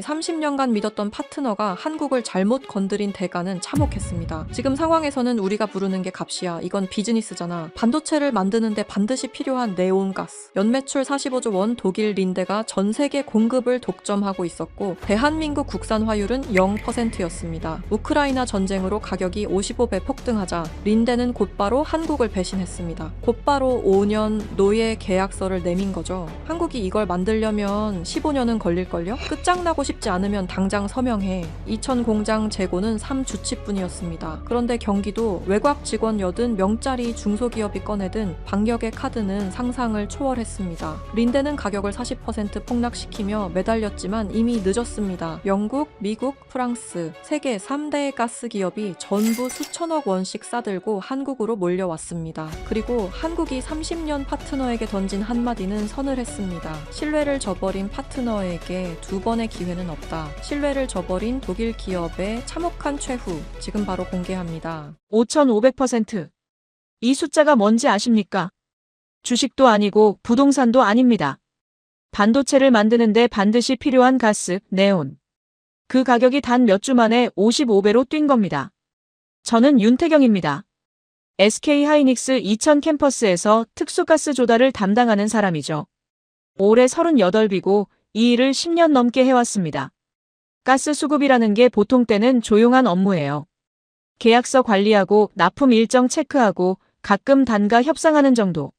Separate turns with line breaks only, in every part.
30년간 믿었던 파트너가 한국을 잘못 건드린 대가는 참혹했습니다. 지금 상황에서는 우리가 부르는 게 값이야. 이건 비즈니스잖아. 반도체를 만드는데 반드시 필요한 네온가스. 연매출 45조 원 독일 린데가 전 세계 공급을 독점하고 있었고 대한민국 국산 화율은 0%였습니다. 우크라이나 전쟁으로 가격이 55배 폭등하자 린데는 곧바로 한국을 배신했습니다. 곧바로 5년 노예 계약서를 내민 거죠. 한국이 이걸 만들려면 15년은 걸릴걸요? 끝장나고 싶지 않으면 당장 서명해. 이천 공장 재고는 3주치뿐이었습니다. 그런데 경기도 외곽 직원 여든 명짜리 중소기업이 꺼내든 방역의 카드는 상상을 초월했습니다. 린데는 가격을 40% 폭락시키며 매달렸지만 이미 늦었습니다. 영국, 미국, 프랑스 세계 3대 가스 기업이 전부 수천억 원씩 싸들고 한국으로 몰려왔습니다. 그리고 한국이 30년 파트너에게 던진 한마디는 서늘했습니다. 신뢰를 저버린 파트너에게 두 번의 기회는 없다. 신뢰를 저버린 독일 기업의 참혹한 최후, 지금 바로 공개합니다.
5,500%. 이 숫자가 뭔지 아십니까? 주식도 아니고 부동산도 아닙니다. 반도체를 만드는데 반드시 필요한 가스, 네온. 그 가격이 단 몇 주 만에 55배로 뛴 겁니다. 저는 윤태경입니다. SK하이닉스 이천 캠퍼스에서 특수가스 조달을 담당하는 사람이죠. 올해 38이고 이 일을 10년 넘게 해왔습니다. 가스 수급이라는 게 보통 때는 조용한 업무예요. 계약서 관리하고 납품 일정 체크하고 가끔 단가 협상하는 정도.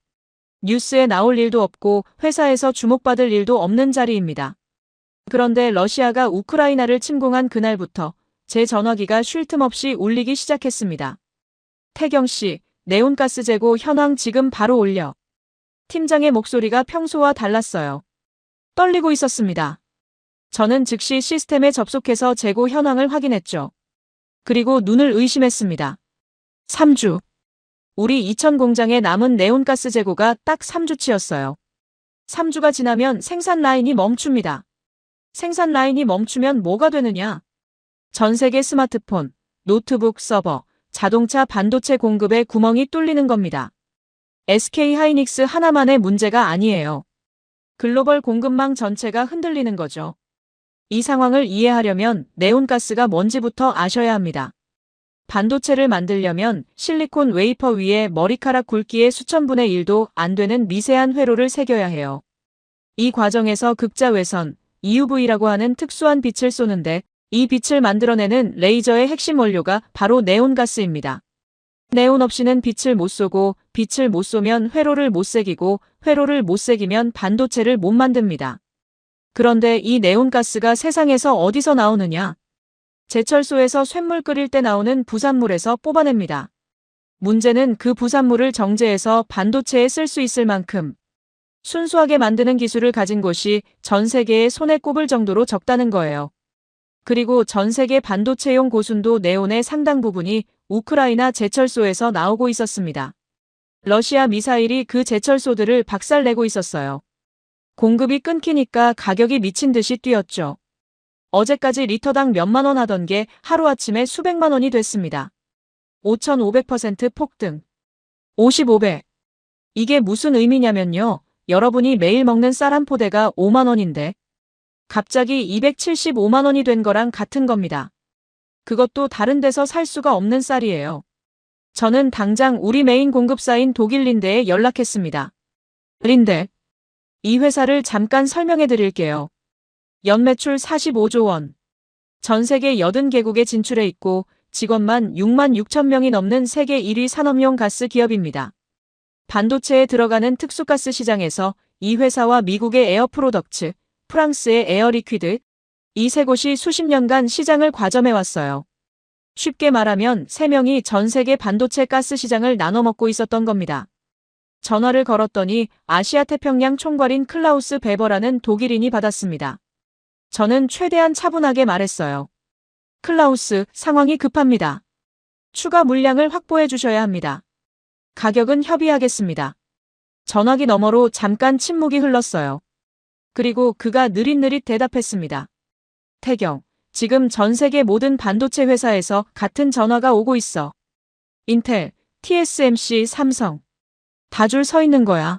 뉴스에 나올 일도 없고 회사에서 주목받을 일도 없는 자리입니다. 그런데 러시아가 우크라이나를 침공한 그날부터 제 전화기가 쉴 틈 없이 울리기 시작했습니다. 태경 씨, 네온가스 재고 현황 지금 바로 올려. 팀장의 목소리가 평소와 달랐어요. 떨리고 있었습니다. 저는 즉시 시스템에 접속해서 재고 현황을 확인했죠. 그리고 눈을 의심했습니다. 3주. 우리 이천 공장에 남은 네온가스 재고가 딱 3주치였어요. 3주가 지나면 생산 라인이 멈춥니다. 생산 라인이 멈추면 뭐가 되느냐? 전 세계 스마트폰, 노트북 서버, 자동차 반도체 공급에 구멍이 뚫리는 겁니다. SK하이닉스 하나만의 문제가 아니에요. 글로벌 공급망 전체가 흔들리는 거죠. 이 상황을 이해하려면 네온가스가 뭔지부터 아셔야 합니다. 반도체를 만들려면 실리콘 웨이퍼 위에 머리카락 굵기의 수천분의 1도 안 되는 미세한 회로를 새겨야 해요. 이 과정에서 극자외선, EUV라고 하는 특수한 빛을 쏘는데 이 빛을 만들어내는 레이저의 핵심 원료가 바로 네온가스입니다. 네온 없이는 빛을 못 쏘고 빛을 못 쏘면 회로를 못 새기고 회로를 못 새기면 반도체를 못 만듭니다. 그런데 이 네온가스가 세상에서 어디서 나오느냐? 제철소에서 쇳물 끓일 때 나오는 부산물에서 뽑아냅니다. 문제는 그 부산물을 정제해서 반도체에 쓸 수 있을 만큼 순수하게 만드는 기술을 가진 곳이 전 세계에 손에 꼽을 정도로 적다는 거예요. 그리고 전 세계 반도체용 고순도 네온의 상당 부분이 우크라이나 제철소에서 나오고 있었습니다. 러시아 미사일이 그 제철소들을 박살내고 있었어요. 공급이 끊기니까 가격이 미친 듯이 뛰었죠. 어제까지 리터당 몇만 원 하던 게 하루아침에 수백만 원이 됐습니다. 5,500% 폭등. 55배. 이게 무슨 의미냐면요. 여러분이 매일 먹는 쌀 한 포대가 5만 원인데 갑자기 275만 원이 된 거랑 같은 겁니다. 그것도 다른 데서 살 수가 없는 쌀이에요. 저는 당장 우리 메인 공급사인 독일 린데에 연락했습니다. 린데. 이 회사를 잠깐 설명해 드릴게요. 연매출 45조 원. 전 세계 80개국에 진출해 있고 직원만 6만 6천 명이 넘는 세계 1위 산업용 가스 기업입니다. 반도체에 들어가는 특수가스 시장에서 이 회사와 미국의 에어프로덕츠, 프랑스의 에어리퀴드, 이 세 곳이 수십 년간 시장을 과점해왔어요. 쉽게 말하면 세 명이 전 세계 반도체 가스 시장을 나눠 먹고 있었던 겁니다. 전화를 걸었더니 아시아 태평양 총괄인 클라우스 베버라는 독일인이 받았습니다. 저는 최대한 차분하게 말했어요. 클라우스, 상황이 급합니다. 추가 물량을 확보해 주셔야 합니다. 가격은 협의하겠습니다. 전화기 너머로 잠깐 침묵이 흘렀어요. 그리고 그가 느릿느릿 대답했습니다. 태경, 지금 전 세계 모든 반도체 회사에서 같은 전화가 오고 있어. 인텔, TSMC, 삼성. 다 줄 서 있는 거야.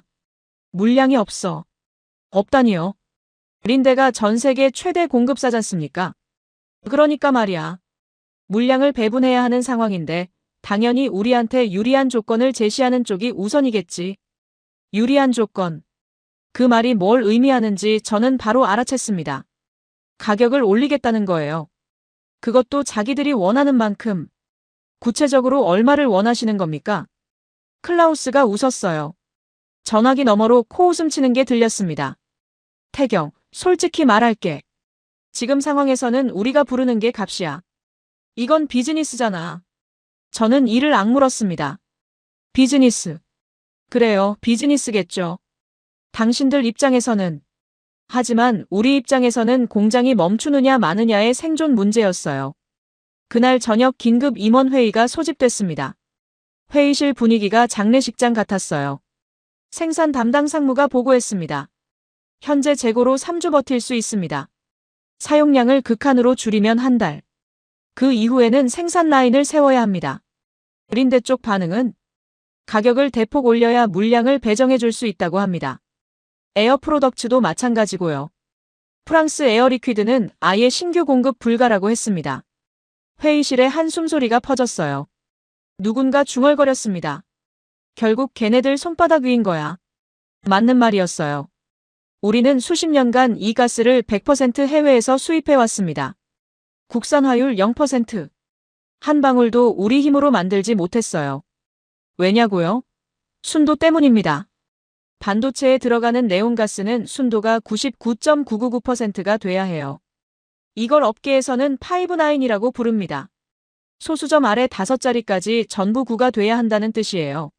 물량이 없어. 없다니요. 린데가 전 세계 최대 공급사지 않습니까? 그러니까 말이야. 물량을 배분해야 하는 상황인데 당연히 우리한테 유리한 조건을 제시하는 쪽이 우선이겠지. 유리한 조건. 그 말이 뭘 의미하는지 저는 바로 알아챘습니다. 가격을 올리겠다는 거예요. 그것도 자기들이 원하는 만큼. 구체적으로 얼마를 원하시는 겁니까? 클라우스가 웃었어요. 전화기 너머로 코웃음 치는 게 들렸습니다. 태경, 솔직히 말할게. 지금 상황에서는 우리가 부르는 게 값이야. 이건 비즈니스잖아. 저는 이를 악물었습니다. 비즈니스. 그래요, 비즈니스겠죠. 당신들 입장에서는. 하지만 우리 입장에서는 공장이 멈추느냐 마느냐의 생존 문제였어요. 그날 저녁 긴급 임원회의가 소집됐습니다. 회의실 분위기가 장례식장 같았어요. 생산 담당 상무가 보고했습니다. 현재 재고로 3주 버틸 수 있습니다. 사용량을 극한으로 줄이면 한 달. 그 이후에는 생산 라인을 세워야 합니다. 린데 쪽 반응은 가격을 대폭 올려야 물량을 배정해 줄 수 있다고 합니다. 에어 프로덕츠도 마찬가지고요. 프랑스 에어 리퀴드는 아예 신규 공급 불가라고 했습니다. 회의실에 한숨 소리가 퍼졌어요. 누군가 중얼거렸습니다. 결국 걔네들 손바닥 위인 거야. 맞는 말이었어요. 우리는 수십 년간 이 가스를 100% 해외에서 수입해왔습니다. 국산화율 0%. 한 방울도 우리 힘으로 만들지 못했어요. 왜냐고요? 순도 때문입니다. 반도체에 들어가는 네온가스는 순도가 99.999%가 돼야 해요. 이걸 업계에서는 5-9이라고 부릅니다. 소수점 아래 5자리까지 전부 9가 돼야 한다는 뜻이에요.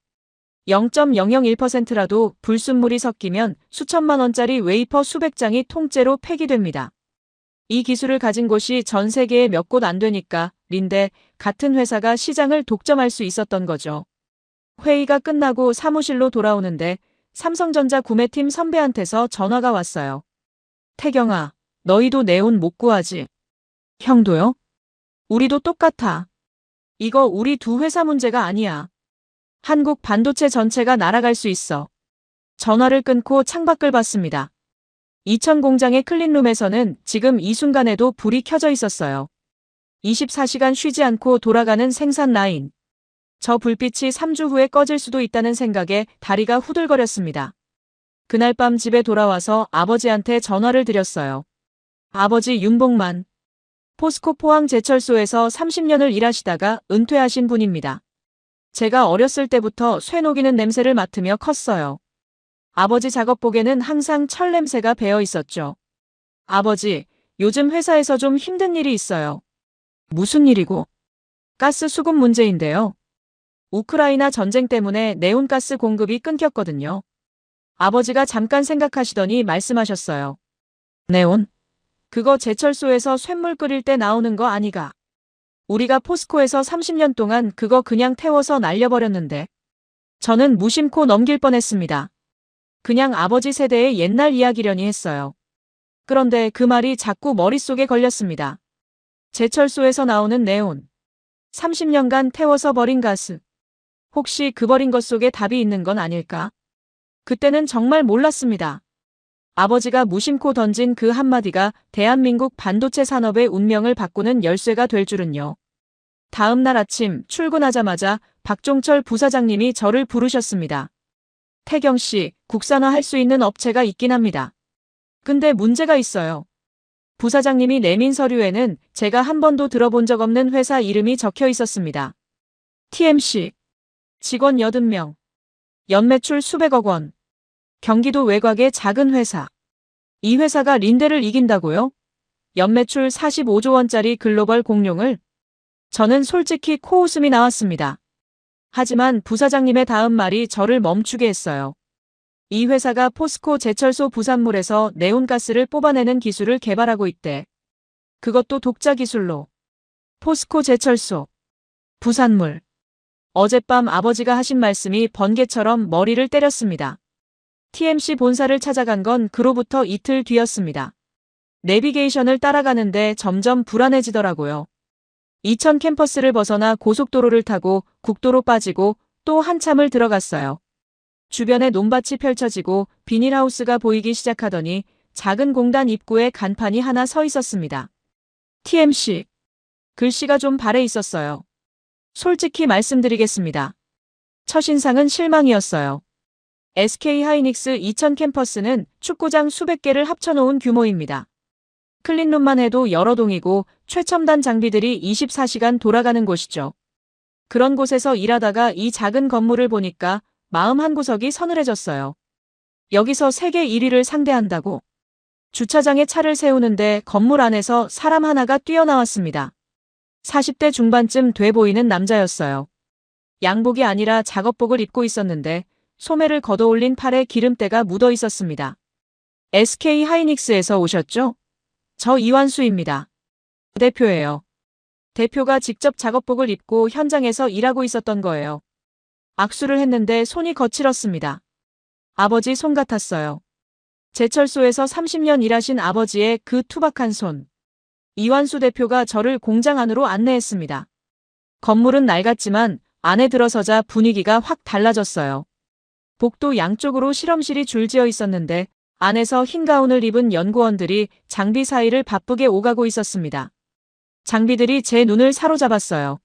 0.001%라도 불순물이 섞이면 수천만 원짜리 웨이퍼 수백 장이 통째로 폐기됩니다. 이 기술을 가진 곳이 전 세계에 몇 곳 안 되니까 린데 같은 회사가 시장을 독점할 수 있었던 거죠. 회의가 끝나고 사무실로 돌아오는데 삼성전자 구매팀 선배한테서 전화가 왔어요. 태경아, 너희도 네온 못 구하지? 형도요? 우리도 똑같아. 이거 우리 두 회사 문제가 아니야. 한국 반도체 전체가 날아갈 수 있어. 전화를 끊고 창밖을 봤습니다. 이천 공장의 클린룸에서는 지금 이 순간에도 불이 켜져 있었어요. 24시간 쉬지 않고 돌아가는 생산 라인. 저 불빛이 3주 후에 꺼질 수도 있다는 생각에 다리가 후들거렸습니다. 그날 밤 집에 돌아와서 아버지한테 전화를 드렸어요. 아버지 윤봉만. 포스코 포항제철소에서 30년을 일하시다가 은퇴하신 분입니다. 제가 어렸을 때부터 쇠 녹이는 냄새를 맡으며 컸어요. 아버지 작업복에는 항상 철 냄새가 배어 있었죠. 아버지, 요즘 회사에서 좀 힘든 일이 있어요. 무슨 일이고? 가스 수급 문제인데요. 우크라이나 전쟁 때문에 네온가스 공급이 끊겼거든요. 아버지가 잠깐 생각하시더니 말씀하셨어요. 네온? 그거 제철소에서 쇳물 끓일 때 나오는 거 아니가? 우리가 포스코에서 30년 동안 그거 그냥 태워서 날려버렸는데. 저는 무심코 넘길 뻔했습니다. 그냥 아버지 세대의 옛날 이야기려니 했어요. 그런데 그 말이 자꾸 머릿속에 걸렸습니다. 제철소에서 나오는 네온. 30년간 태워서 버린 가스. 혹시 그 버린 것 속에 답이 있는 건 아닐까? 그때는 정말 몰랐습니다. 아버지가 무심코 던진 그 한마디가 대한민국 반도체 산업의 운명을 바꾸는 열쇠가 될 줄은요. 다음 날 아침 출근하자마자 박종철 부사장님이 저를 부르셨습니다. 태경 씨, 국산화할 수 있는 업체가 있긴 합니다. 근데 문제가 있어요. 부사장님이 내민 서류에는 제가 한 번도 들어본 적 없는 회사 이름이 적혀 있었습니다. TMC. 직원 80명. 연매출 수백억 원. 경기도 외곽의 작은 회사. 이 회사가 린데를 이긴다고요? 연매출 45조 원짜리 글로벌 공룡을? 저는 솔직히 코웃음이 나왔습니다. 하지만 부사장님의 다음 말이 저를 멈추게 했어요. 이 회사가 포스코 제철소 부산물에서 네온가스를 뽑아내는 기술을 개발하고 있대. 그것도 독자 기술로. 포스코 제철소. 부산물. 어젯밤 아버지가 하신 말씀이 번개처럼 머리를 때렸습니다. TMC 본사를 찾아간 건 그로부터 이틀 뒤였습니다. 내비게이션을 따라가는데 점점 불안해지더라고요. 이천 캠퍼스를 벗어나 고속도로를 타고 국도로 빠지고 또 한참을 들어갔어요. 주변에 논밭이 펼쳐지고 비닐하우스가 보이기 시작하더니 작은 공단 입구에 간판이 하나 서 있었습니다. TMC. 글씨가 좀 발해 있었어요. 솔직히 말씀드리겠습니다. 첫인상은 실망이었어요. SK 하이닉스 이천 캠퍼스는 축구장 수백 개를 합쳐놓은 규모입니다. 클린룸만 해도 여러 동이고 최첨단 장비들이 24시간 돌아가는 곳이죠. 그런 곳에서 일하다가 이 작은 건물을 보니까 마음 한구석이 서늘해졌어요. 여기서 세계 1위를 상대한다고. 주차장에 차를 세우는데 건물 안에서 사람 하나가 뛰어나왔습니다. 40대 중반쯤 돼 보이는 남자였어요. 양복이 아니라 작업복을 입고 있었는데 소매를 걷어올린 팔에 기름때가 묻어 있었습니다. SK 하이닉스에서 오셨죠? 저 이완수입니다. 대표예요. 대표가 직접 작업복을 입고 현장에서 일하고 있었던 거예요. 악수를 했는데 손이 거칠었습니다. 아버지 손 같았어요. 제철소에서 30년 일하신 아버지의 그 투박한 손. 이완수 대표가 저를 공장 안으로 안내했습니다. 건물은 낡았지만 안에 들어서자 분위기가 확 달라졌어요. 복도 양쪽으로 실험실이 줄지어 있었는데 안에서 흰 가운을 입은 연구원들이 장비 사이를 바쁘게 오가고 있었습니다. 장비들이 제 눈을 사로잡았어요.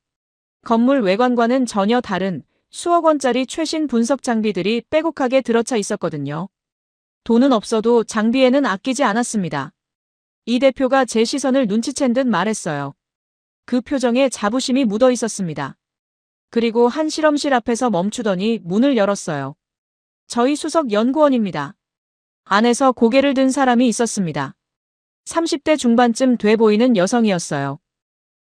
건물 외관과는 전혀 다른 수억 원짜리 최신 분석 장비들이 빼곡하게 들어차 있었거든요. 돈은 없어도 장비에는 아끼지 않았습니다. 이 대표가 제 시선을 눈치챈 듯 말했어요. 그 표정에 자부심이 묻어 있었습니다. 그리고 한 실험실 앞에서 멈추더니 문을 열었어요. 저희 수석 연구원입니다. 안에서 고개를 든 사람이 있었습니다. 30대 중반쯤 돼 보이는 여성이었어요.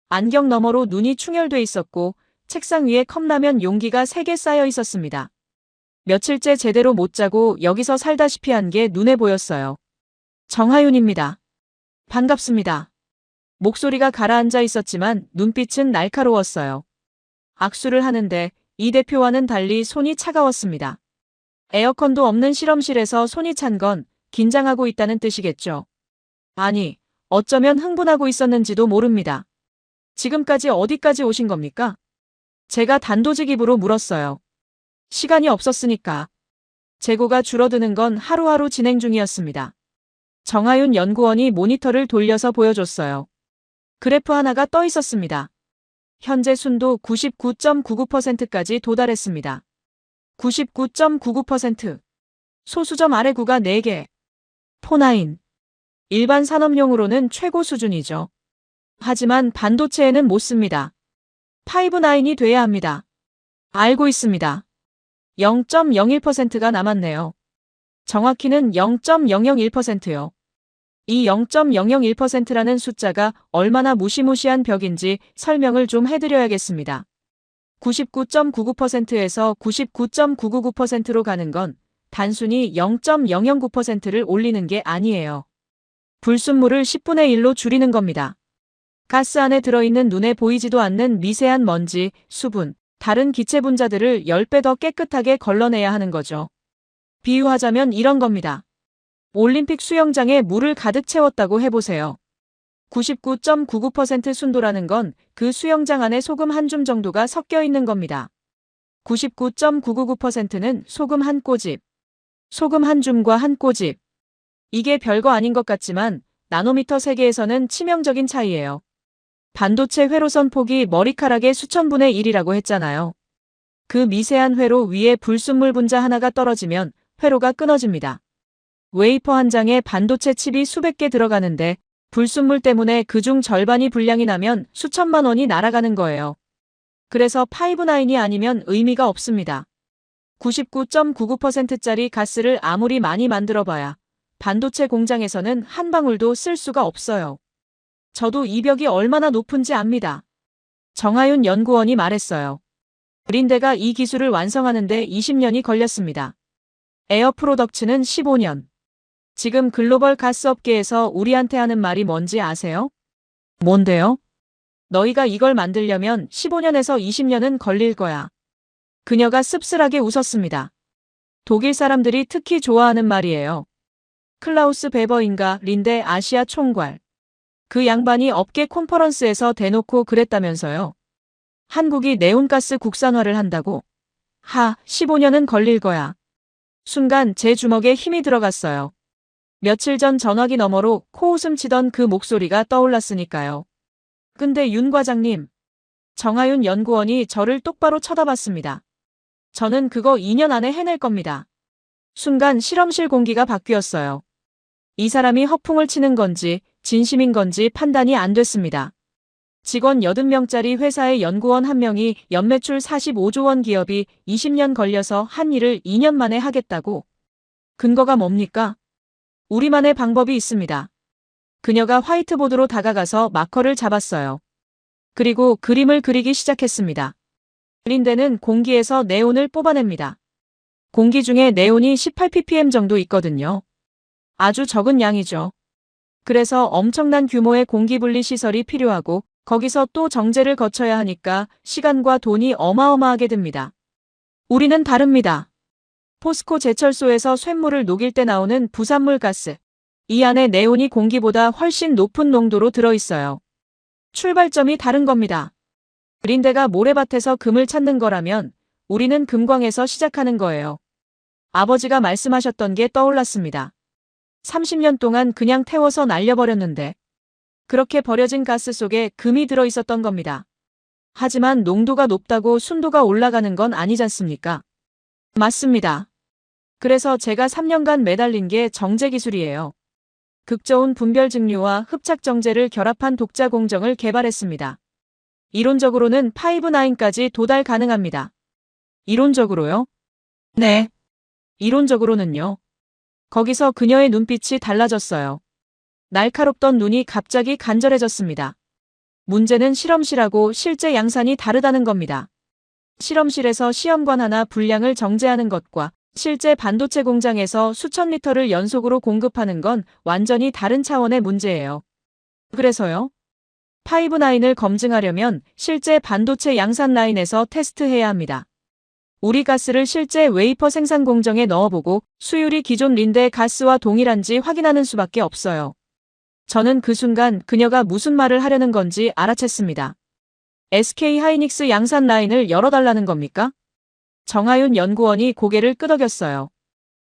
안경 너머로 눈이 충혈돼 있었고 책상 위에 컵라면 용기가 3개 쌓여 있었습니다. 며칠째 제대로 못 자고 여기서 살다시피 한 게 눈에 보였어요. 정하윤입니다. 반갑습니다. 목소리가 가라앉아 있었지만 눈빛은 날카로웠어요. 악수를 하는데 이 대표와는 달리 손이 차가웠습니다. 에어컨도 없는 실험실에서 손이 찬 건 긴장하고 있다는 뜻이겠죠. 아니, 어쩌면 흥분하고 있었는지도 모릅니다. 지금까지 어디까지 오신 겁니까? 제가 단도직 입으로 물었어요. 시간이 없었으니까. 재고가 줄어드는 건 하루하루 진행 중이었습니다. 정하윤 연구원이 모니터를 돌려서 보여줬어요. 그래프 하나가 떠 있었습니다. 현재 순도 99.99%까지 도달했습니다. 99.99%. 소수점 아래 구가 4개. 포9. 일반 산업용으로는 최고 수준이죠. 하지만 반도체에는 못 씁니다. 5-9이 돼야 합니다. 알고 있습니다. 0.01%가 남았네요. 정확히는 0.001%요. 이 0.001%라는 숫자가 얼마나 무시무시한 벽인지 설명을 좀 해드려야겠습니다. 99.99%에서 99.999%로 가는 건 단순히 0.009%를 올리는 게 아니에요. 불순물을 10분의 1로 줄이는 겁니다. 가스 안에 들어있는 눈에 보이지도 않는 미세한 먼지, 수분, 다른 기체 분자들을 10배 더 깨끗하게 걸러내야 하는 거죠. 비유하자면 이런 겁니다. 올림픽 수영장에 물을 가득 채웠다고 해보세요. 99.99% 순도라는 건 그 수영장 안에 소금 한 줌 정도가 섞여 있는 겁니다. 99.999%는 소금 한 꼬집. 소금 한 줌과 한 꼬집. 이게 별거 아닌 것 같지만 나노미터 세계에서는 치명적인 차이예요. 반도체 회로선 폭이 머리카락의 수천분의 1이라고 했잖아요. 그 미세한 회로 위에 불순물 분자 하나가 떨어지면 회로가 끊어집니다. 웨이퍼 한 장에 반도체 칩이 수백 개 들어가는데 불순물 때문에 그중 절반이 불량이 나면 수천만 원이 날아가는 거예요. 그래서 5-9이 아니면 의미가 없습니다. 99.99%짜리 가스를 아무리 많이 만들어봐야 반도체 공장에서는 한 방울도 쓸 수가 없어요. 저도 이 벽이 얼마나 높은지 압니다. 정하윤 연구원이 말했어요. 린데가 이 기술을 완성하는데 20년이 걸렸습니다. 에어 프로덕츠는 15년. 지금 글로벌 가스 업계에서 우리한테 하는 말이 뭔지 아세요? 뭔데요? 너희가 이걸 만들려면 15년에서 20년은 걸릴 거야. 그녀가 씁쓸하게 웃었습니다. 독일 사람들이 특히 좋아하는 말이에요. 클라우스 베버인가 린데 아시아 총괄. 그 양반이 업계 콘퍼런스에서 대놓고 그랬다면서요. 한국이 네온가스 국산화를 한다고. 15년은 걸릴 거야. 순간 제 주먹에 힘이 들어갔어요. 며칠 전 전화기 너머로 코웃음 치던 그 목소리가 떠올랐으니까요. 근데 윤 과장님, 정하윤 연구원이 저를 똑바로 쳐다봤습니다. 저는 그거 2년 안에 해낼 겁니다. 순간 실험실 공기가 바뀌었어요. 이 사람이 허풍을 치는 건지 진심인 건지 판단이 안 됐습니다. 직원 80명짜리 회사의 연구원 1명이 연매출 45조 원 기업이 20년 걸려서 한 일을 2년 만에 하겠다고? 근거가 뭡니까? 우리만의 방법이 있습니다. 그녀가 화이트보드로 다가가서 마커를 잡았어요. 그리고 그림을 그리기 시작했습니다. 린데는 공기에서 네온을 뽑아냅니다. 공기 중에 네온이 18ppm 정도 있거든요. 아주 적은 양이죠. 그래서 엄청난 규모의 공기분리 시설이 필요하고 거기서 또 정제를 거쳐야 하니까 시간과 돈이 어마어마하게 듭니다. 우리는 다릅니다. 포스코 제철소에서 쇳물을 녹일 때 나오는 부산물 가스. 이 안에 네온이 공기보다 훨씬 높은 농도로 들어있어요. 출발점이 다른 겁니다. 린데가 모래밭에서 금을 찾는 거라면 우리는 금광에서 시작하는 거예요. 아버지가 말씀하셨던 게 떠올랐습니다. 30년 동안 그냥 태워서 날려버렸는데 그렇게 버려진 가스 속에 금이 들어있었던 겁니다. 하지만 농도가 높다고 순도가 올라가는 건 아니잖습니까? 맞습니다. 그래서 제가 3년간 매달린 게 정제 기술이에요. 극저온 분별 증류와 흡착 정제를 결합한 독자 공정을 개발했습니다. 이론적으로는 5-9까지 도달 가능합니다. 이론적으로요? 네. 이론적으로는요. 거기서 그녀의 눈빛이 달라졌어요. 날카롭던 눈이 갑자기 간절해졌습니다. 문제는 실험실하고 실제 양산이 다르다는 겁니다. 실험실에서 시험관 하나 분량을 정제하는 것과 실제 반도체 공장에서 수천 리터를 연속으로 공급하는 건 완전히 다른 차원의 문제예요. 그래서요? 5-9을 검증하려면 실제 반도체 양산 라인에서 테스트해야 합니다. 우리 가스를 실제 웨이퍼 생산 공정에 넣어보고 수율이 기존 린데 가스와 동일한지 확인하는 수밖에 없어요. 저는 그 순간 그녀가 무슨 말을 하려는 건지 알아챘습니다. SK 하이닉스 양산 라인을 열어달라는 겁니까? 정하윤 연구원이 고개를 끄덕였어요.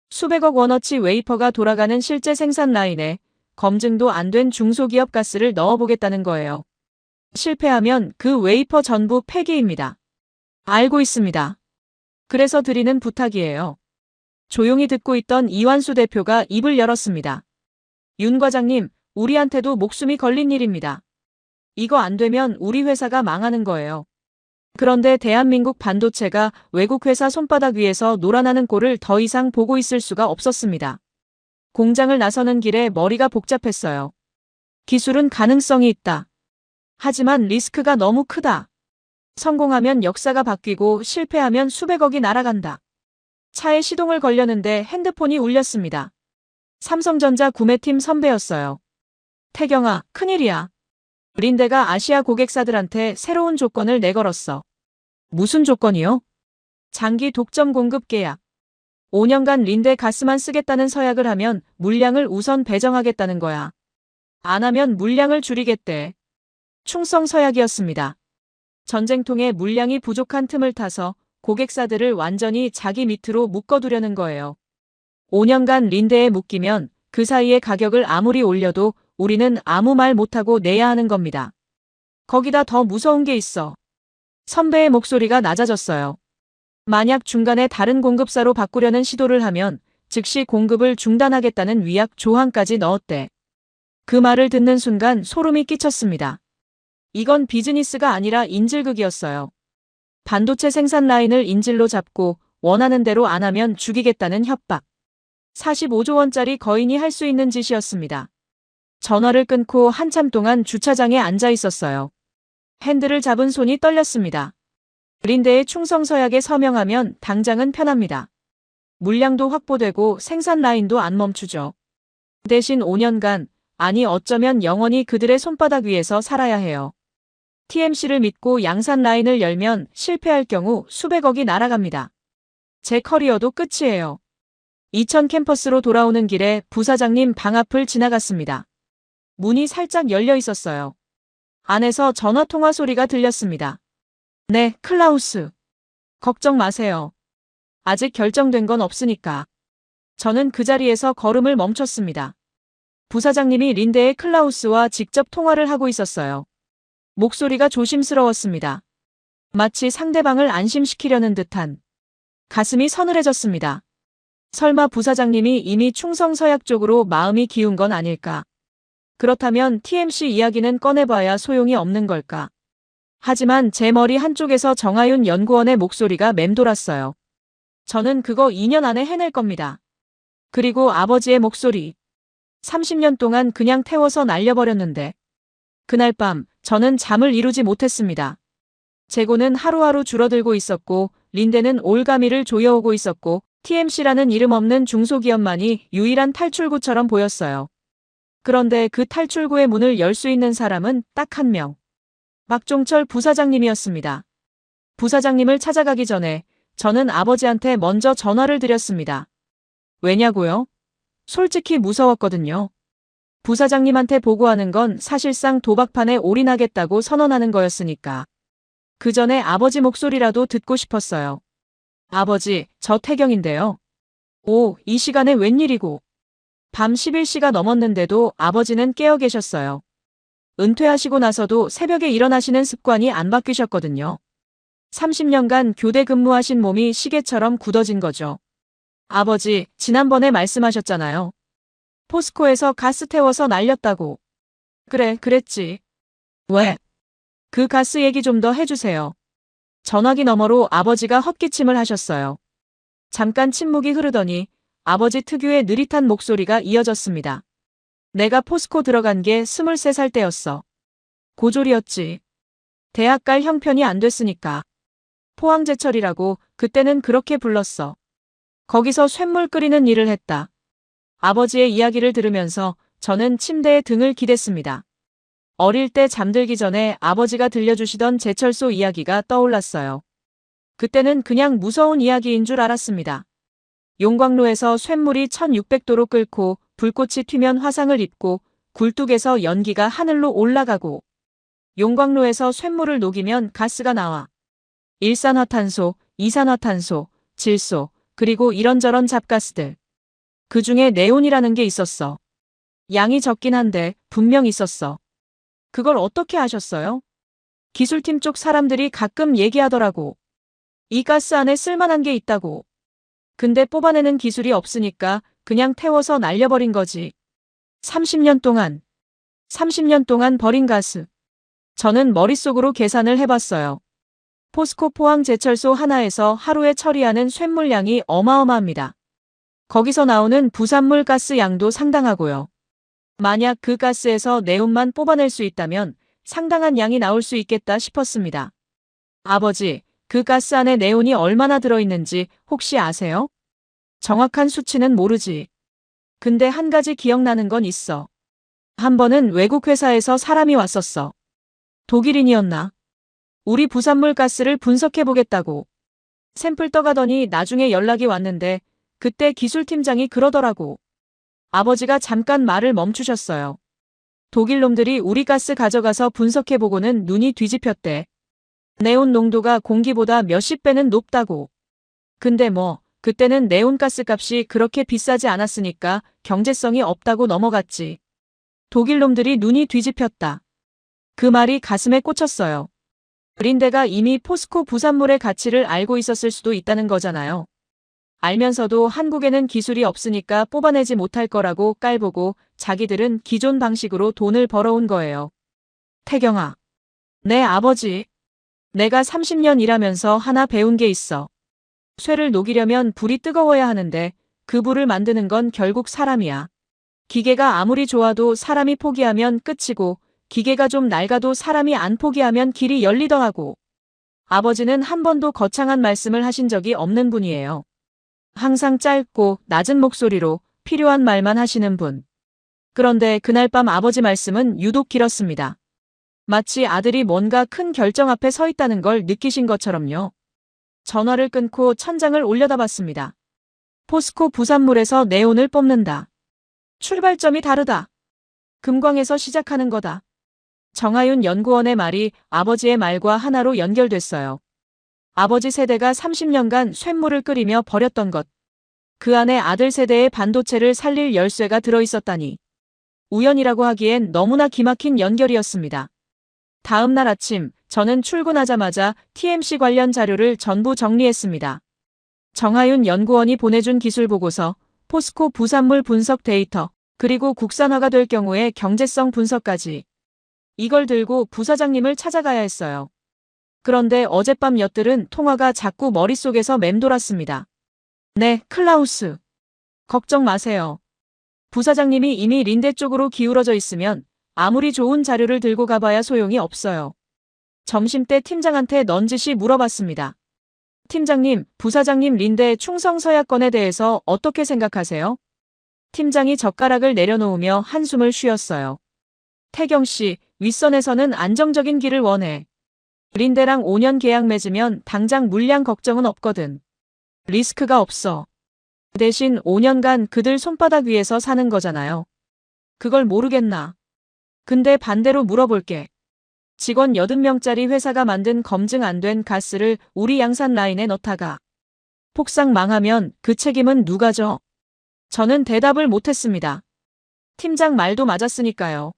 수백억 원어치 웨이퍼가 돌아가는 실제 생산 라인에 검증도 안 된 중소기업 가스를 넣어보겠다는 거예요. 실패하면 그 웨이퍼 전부 폐기입니다. 알고 있습니다. 그래서 드리는 부탁이에요. 조용히 듣고 있던 이완수 대표가 입을 열었습니다. 윤 과장님, 우리한테도 목숨이 걸린 일입니다. 이거 안 되면 우리 회사가 망하는 거예요. 그런데 대한민국 반도체가 외국 회사 손바닥 위에서 놀아나는 꼴을 더 이상 보고 있을 수가 없었습니다. 공장을 나서는 길에 머리가 복잡했어요. 기술은 가능성이 있다. 하지만 리스크가 너무 크다. 성공하면 역사가 바뀌고 실패하면 수백억이 날아간다. 차에 시동을 걸려는데 핸드폰이 울렸습니다. 삼성전자 구매팀 선배였어요. 태경아, 큰일이야. 린데가 아시아 고객사들한테 새로운 조건을 내걸었어. 무슨 조건이요? 장기 독점 공급 계약. 5년간 린데 가스만 쓰겠다는 서약을 하면 물량을 우선 배정하겠다는 거야. 안 하면 물량을 줄이겠대. 충성 서약이었습니다. 전쟁통에 물량이 부족한 틈을 타서 고객사들을 완전히 자기 밑으로 묶어두려는 거예요. 5년간 린데에 묶이면 그 사이에 가격을 아무리 올려도 우리는 아무 말 못하고 내야 하는 겁니다. 거기다 더 무서운 게 있어. 선배의 목소리가 낮아졌어요. 만약 중간에 다른 공급사로 바꾸려는 시도를 하면 즉시 공급을 중단하겠다는 위약 조항까지 넣었대. 그 말을 듣는 순간 소름이 끼쳤습니다. 이건 비즈니스가 아니라 인질극이었어요. 반도체 생산 라인을 인질로 잡고 원하는 대로 안 하면 죽이겠다는 협박. 45조 원짜리 거인이 할 수 있는 짓이었습니다. 전화를 끊고 한참 동안 주차장에 앉아 있었어요. 핸들을 잡은 손이 떨렸습니다. 린데의 충성 서약에 서명하면 당장은 편합니다. 물량도 확보되고 생산 라인도 안 멈추죠. 대신 5년간, 아니 어쩌면 영원히 그들의 손바닥 위에서 살아야 해요. TMC를 믿고 양산 라인을 열면 실패할 경우 수백억이 날아갑니다. 제 커리어도 끝이에요. 이천 캠퍼스로 돌아오는 길에 부사장님 방 앞을 지나갔습니다. 문이 살짝 열려 있었어요. 안에서 전화통화 소리가 들렸습니다. 네, 클라우스. 걱정 마세요. 아직 결정된 건 없으니까. 저는 그 자리에서 걸음을 멈췄습니다. 부사장님이 린데의 클라우스와 직접 통화를 하고 있었어요. 목소리가 조심스러웠습니다. 마치 상대방을 안심시키려는 듯한. 가슴이 서늘해졌습니다. 설마 부사장님이 이미 충성서약 쪽으로 마음이 기운 건 아닐까? 그렇다면 TMC 이야기는 꺼내봐야 소용이 없는 걸까? 하지만 제 머리 한쪽에서 정하윤 연구원의 목소리가 맴돌았어요. 저는 그거 2년 안에 해낼 겁니다. 그리고 아버지의 목소리. 30년 동안 그냥 태워서 날려버렸는데. 그날 밤 저는 잠을 이루지 못했습니다. 재고는 하루하루 줄어들고 있었고 린데는 올가미를 조여오고 있었고 TMC라는 이름 없는 중소기업만이 유일한 탈출구처럼 보였어요. 그런데 그 탈출구의 문을 열 수 있는 사람은 딱 한 명. 박종철 부사장님이었습니다. 부사장님을 찾아가기 전에 저는 아버지한테 먼저 전화를 드렸습니다. 왜냐고요? 솔직히 무서웠거든요. 부사장님한테 보고하는 건 사실상 도박판에 올인하겠다고 선언하는 거였으니까. 그 전에 아버지 목소리라도 듣고 싶었어요. 아버지, 저 태경인데요. 오, 이 시간에 웬일이고. 밤 11시가 넘었는데도 아버지는 깨어 계셨어요. 은퇴하시고 나서도 새벽에 일어나시는 습관이 안 바뀌셨거든요. 30년간 교대 근무하신 몸이 시계처럼 굳어진 거죠. 아버지, 지난번에 말씀하셨잖아요. 포스코에서 가스 태워서 날렸다고. 그래, 그랬지. 왜? 그 가스 얘기 좀 더 해주세요. 전화기 너머로 아버지가 헛기침을 하셨어요. 잠깐 침묵이 흐르더니 아버지 특유의 느릿한 목소리가 이어졌습니다. 내가 포스코 들어간 게 23살 때였어. 고졸이었지. 대학 갈 형편이 안 됐으니까. 포항제철이라고 그때는 그렇게 불렀어. 거기서 쇳물 끓이는 일을 했다. 아버지의 이야기를 들으면서 저는 침대에 등을 기댔습니다. 어릴 때 잠들기 전에 아버지가 들려주시던 제철소 이야기가 떠올랐어요. 그때는 그냥 무서운 이야기인 줄 알았습니다. 용광로에서 쇳물이 1600도로 끓고 불꽃이 튀면 화상을 입고 굴뚝에서 연기가 하늘로 올라가고 용광로에서 쇳물을 녹이면 가스가 나와. 일산화탄소, 이산화탄소, 질소, 그리고 이런저런 잡가스들. 그 중에 네온이라는 게 있었어. 양이 적긴 한데 분명 있었어. 그걸 어떻게 아셨어요? 기술팀 쪽 사람들이 가끔 얘기하더라고. 이 가스 안에 쓸만한 게 있다고. 근데 뽑아내는 기술이 없으니까 그냥 태워서 날려버린 거지. 30년 동안 버린 가스. 저는 머릿속으로 계산을 해봤어요. 포스코 포항 제철소 하나에서 하루에 처리하는 쇳물량이 어마어마합니다. 거기서 나오는 부산물 가스 양도 상당하고요. 만약 그 가스에서 네온만 뽑아낼 수 있다면 상당한 양이 나올 수 있겠다 싶었습니다. 아버지, 그 가스 안에 네온이 얼마나 들어있는지 혹시 아세요? 정확한 수치는 모르지. 근데 한 가지 기억나는 건 있어. 한 번은 외국 회사에서 사람이 왔었어. 독일인이었나? 우리 부산물 가스를 분석해보겠다고. 샘플 떠가더니 나중에 연락이 왔는데 그때 기술팀장이 그러더라고. 아버지가 잠깐 말을 멈추셨어요. 독일 놈들이 우리 가스 가져가서 분석해보고는 눈이 뒤집혔대. 네온 농도가 공기보다 몇십 배는 높다고. 근데 그때는 네온가스 값이 그렇게 비싸지 않았으니까 경제성이 없다고 넘어갔지. 독일 놈들이 눈이 뒤집혔다. 그 말이 가슴에 꽂혔어요. 린데가 이미 포스코 부산물의 가치를 알고 있었을 수도 있다는 거잖아요. 알면서도 한국에는 기술이 없으니까 뽑아내지 못할 거라고 깔보고 자기들은 기존 방식으로 돈을 벌어온 거예요. 태경아. 내 아버지. 내가 30년 일하면서 하나 배운 게 있어. 쇠를 녹이려면 불이 뜨거워야 하는데 그 불을 만드는 건 결국 사람이야. 기계가 아무리 좋아도 사람이 포기하면 끝이고 기계가 좀 낡아도 사람이 안 포기하면 길이 열리더라고. 아버지는 한 번도 거창한 말씀을 하신 적이 없는 분이에요. 항상 짧고 낮은 목소리로 필요한 말만 하시는 분. 그런데 그날 밤 아버지 말씀은 유독 길었습니다. 마치 아들이 뭔가 큰 결정 앞에 서 있다는 걸 느끼신 것처럼요. 전화를 끊고 천장을 올려다봤습니다. 포스코 부산물에서 네온을 뽑는다. 출발점이 다르다. 금광에서 시작하는 거다. 정하윤 연구원의 말이 아버지의 말과 하나로 연결됐어요. 아버지 세대가 30년간 쇳물을 끓이며 버렸던 것. 그 안에 아들 세대의 반도체를 살릴 열쇠가 들어있었다니. 우연이라고 하기엔 너무나 기막힌 연결이었습니다. 다음 날 아침, 저는 출근하자마자 TMC 관련 자료를 전부 정리했습니다. 정하윤 연구원이 보내준 기술 보고서, 포스코 부산물 분석 데이터, 그리고 국산화가 될 경우의 경제성 분석까지. 이걸 들고 부사장님을 찾아가야 했어요. 그런데 어젯밤 엿들은 통화가 자꾸 머릿속에서 맴돌았습니다. 네, 클라우스. 걱정 마세요. 부사장님이 이미 린데 쪽으로 기울어져 있으면 아무리 좋은 자료를 들고 가봐야 소용이 없어요. 점심때 팀장한테 넌지시 물어봤습니다. 팀장님, 부사장님 린데 충성 서약권에 대해서 어떻게 생각하세요? 팀장이 젓가락을 내려놓으며 한숨을 쉬었어요. 태경 씨, 윗선에서는 안정적인 길을 원해. 린데랑 5년 계약 맺으면 당장 물량 걱정은 없거든. 리스크가 없어. 대신 5년간 그들 손바닥 위에서 사는 거잖아요. 그걸 모르겠나. 근데 반대로 물어볼게. 직원 80명짜리 회사가 만든 검증 안 된 가스를 우리 양산 라인에 넣다가 폭삭 망하면 그 책임은 누가 져? 저는 대답을 못했습니다. 팀장 말도 맞았으니까요.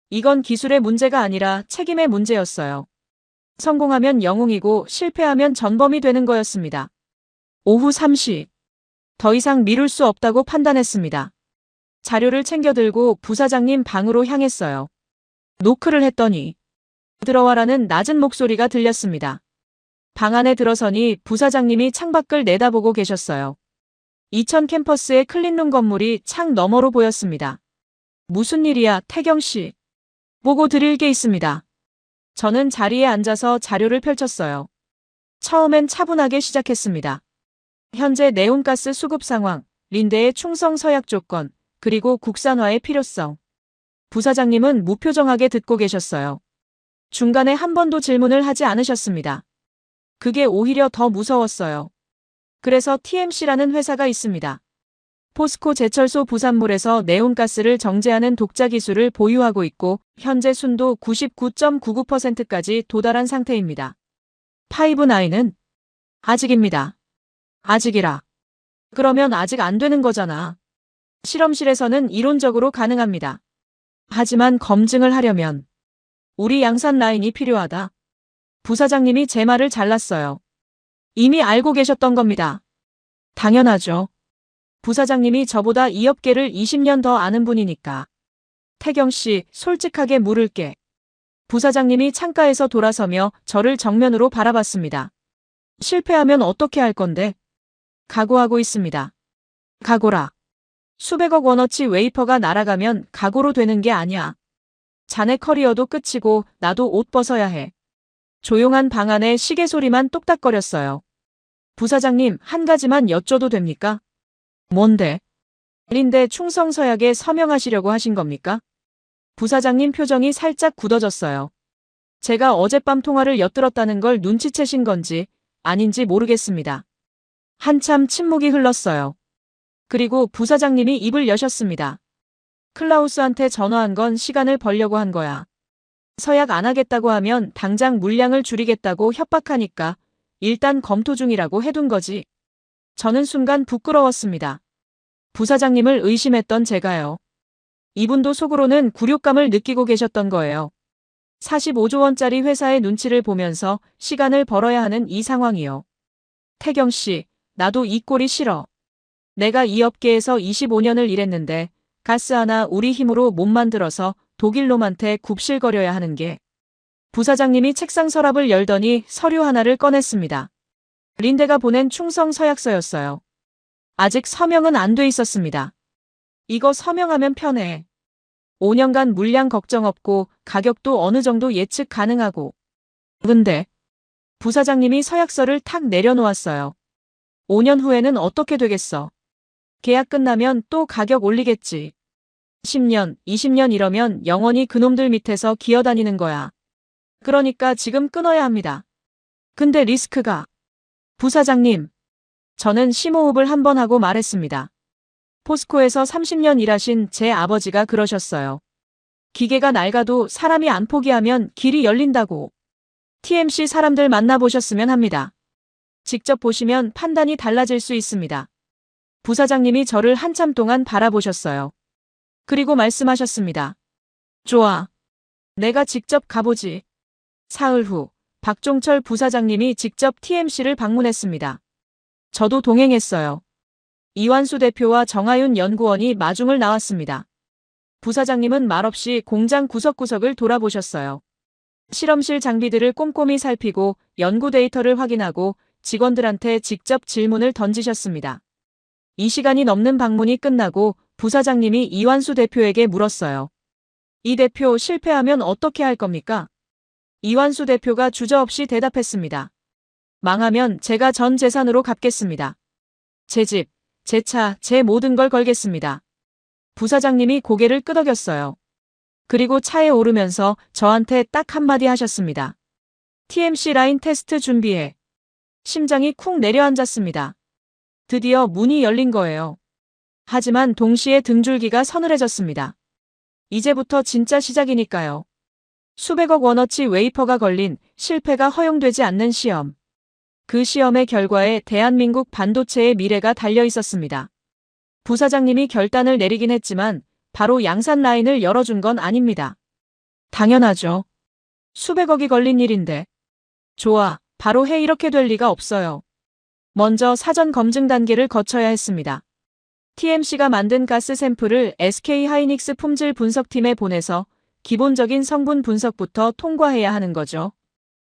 이건 기술의 문제가 아니라 책임의 문제였어요. 성공하면 영웅이고 실패하면 전범이 되는 거였습니다. 오후 3시. 더 이상 미룰 수 없다고 판단했습니다. 자료를 챙겨 들고 부사장님 방으로 향했어요. 노크를 했더니 들어와라는 낮은 목소리가 들렸습니다. 방 안에 들어서니 부사장님이 창밖을 내다보고 계셨어요. 이천 캠퍼스의 클린룸 건물이 창 너머로 보였습니다. 무슨 일이야, 태경 씨? 보고 드릴 게 있습니다. 저는 자리에 앉아서 자료를 펼쳤어요. 처음엔 차분하게 시작했습니다. 현재 네온가스 수급 상황, 린데의 충성 서약 조건, 그리고 국산화의 필요성. 부사장님은 무표정하게 듣고 계셨어요. 중간에 한 번도 질문을 하지 않으셨습니다. 그게 오히려 더 무서웠어요. 그래서 TMC라는 회사가 있습니다. 포스코 제철소 부산물에서 네온가스를 정제하는 독자 기술을 보유하고 있고 현재 순도 99.99%까지 도달한 상태입니다. 파이브9은 아직입니다. 아직이라. 그러면 아직 안 되는 거잖아. 실험실에서는 이론적으로 가능합니다. 하지만 검증을 하려면 우리 양산 라인이 필요하다. 부사장님이 제 말을 잘랐어요. 이미 알고 계셨던 겁니다. 당연하죠. 부사장님이 저보다 이 업계를 20년 더 아는 분이니까. 태경 씨, 솔직하게 물을게. 부사장님이 창가에서 돌아서며 저를 정면으로 바라봤습니다. 실패하면 어떻게 할 건데? 각오하고 있습니다. 각오라. 수백억 원어치 웨이퍼가 날아가면 각오로 되는 게 아니야. 자네 커리어도 끝이고 나도 옷 벗어야 해. 조용한 방 안에 시계 소리만 똑딱거렸어요. 부사장님, 한 가지만 여쭤도 됩니까? 뭔데? 린데 충성 서약에 서명하시려고 하신 겁니까? 부사장님 표정이 살짝 굳어졌어요. 제가 어젯밤 통화를 엿들었다는 걸 눈치채신 건지 아닌지 모르겠습니다. 한참 침묵이 흘렀어요. 그리고 부사장님이 입을 여셨습니다. 클라우스한테 전화한 건 시간을 벌려고 한 거야. 서약 안 하겠다고 하면 당장 물량을 줄이겠다고 협박하니까 일단 검토 중이라고 해둔 거지. 저는 순간 부끄러웠습니다. 부사장님을 의심했던 제가요. 이분도 속으로는 굴욕감을 느끼고 계셨던 거예요. 45조 원짜리 회사의 눈치를 보면서 시간을 벌어야 하는 이 상황이요. 태경 씨, 나도 이 꼴이 싫어. 내가 이 업계에서 25년을 일했는데 가스 하나 우리 힘으로 못 만들어서 독일놈한테 굽실거려야 하는 게. 부사장님이 책상 서랍을 열더니 서류 하나를 꺼냈습니다. 린데가 보낸 충성 서약서였어요. 아직 서명은 안 돼 있었습니다. 이거 서명하면 편해. 5년간 물량 걱정 없고 가격도 어느 정도 예측 가능하고. 근데 부사장님이 서약서를 탁 내려놓았어요. 5년 후에는 어떻게 되겠어? 계약 끝나면 또 가격 올리겠지. 10년, 20년 이러면 영원히 그놈들 밑에서 기어다니는 거야. 그러니까 지금 끊어야 합니다. 근데 리스크가. 부사장님. 저는 심호흡을 한번 하고 말했습니다. 포스코에서 30년 일하신 제 아버지가 그러셨어요. 기계가 낡아도 사람이 안 포기하면 길이 열린다고. TMC 사람들 만나보셨으면 합니다. 직접 보시면 판단이 달라질 수 있습니다. 부사장님이 저를 한참 동안 바라보셨어요. 그리고 말씀하셨습니다. 좋아. 내가 직접 가보지. 사흘 후 박종철 부사장님이 직접 TMC를 방문했습니다. 저도 동행했어요. 이완수 대표와 정하윤 연구원이 마중을 나왔습니다. 부사장님은 말없이 공장 구석구석을 돌아보셨어요. 실험실 장비들을 꼼꼼히 살피고 연구 데이터를 확인하고 직원들한테 직접 질문을 던지셨습니다. 이 시간이 넘는 방문이 끝나고 부사장님이 이완수 대표에게 물었어요. 이 대표 실패하면 어떻게 할 겁니까? 이완수 대표가 주저없이 대답했습니다. 망하면 제가 전 재산으로 갚겠습니다. 제 집, 제 차, 제 모든 걸 걸겠습니다. 부사장님이 고개를 끄덕였어요. 그리고 차에 오르면서 저한테 딱 한마디 하셨습니다. TMC 라인 테스트 준비해. 심장이 쿵 내려앉았습니다. 드디어 문이 열린 거예요. 하지만 동시에 등줄기가 서늘해졌습니다. 이제부터 진짜 시작이니까요. 수백억 원어치 웨이퍼가 걸린 실패가 허용되지 않는 시험. 그 시험의 결과에 대한민국 반도체의 미래가 달려 있었습니다. 부사장님이 결단을 내리긴 했지만 바로 양산 라인을 열어준 건 아닙니다. 당연하죠. 수백억이 걸린 일인데. 좋아, 바로 해 이렇게 될 리가 없어요. 먼저 사전 검증 단계를 거쳐야 했습니다. TMC가 만든 가스 샘플을 SK 하이닉스 품질 분석팀에 보내서 기본적인 성분 분석부터 통과해야 하는 거죠.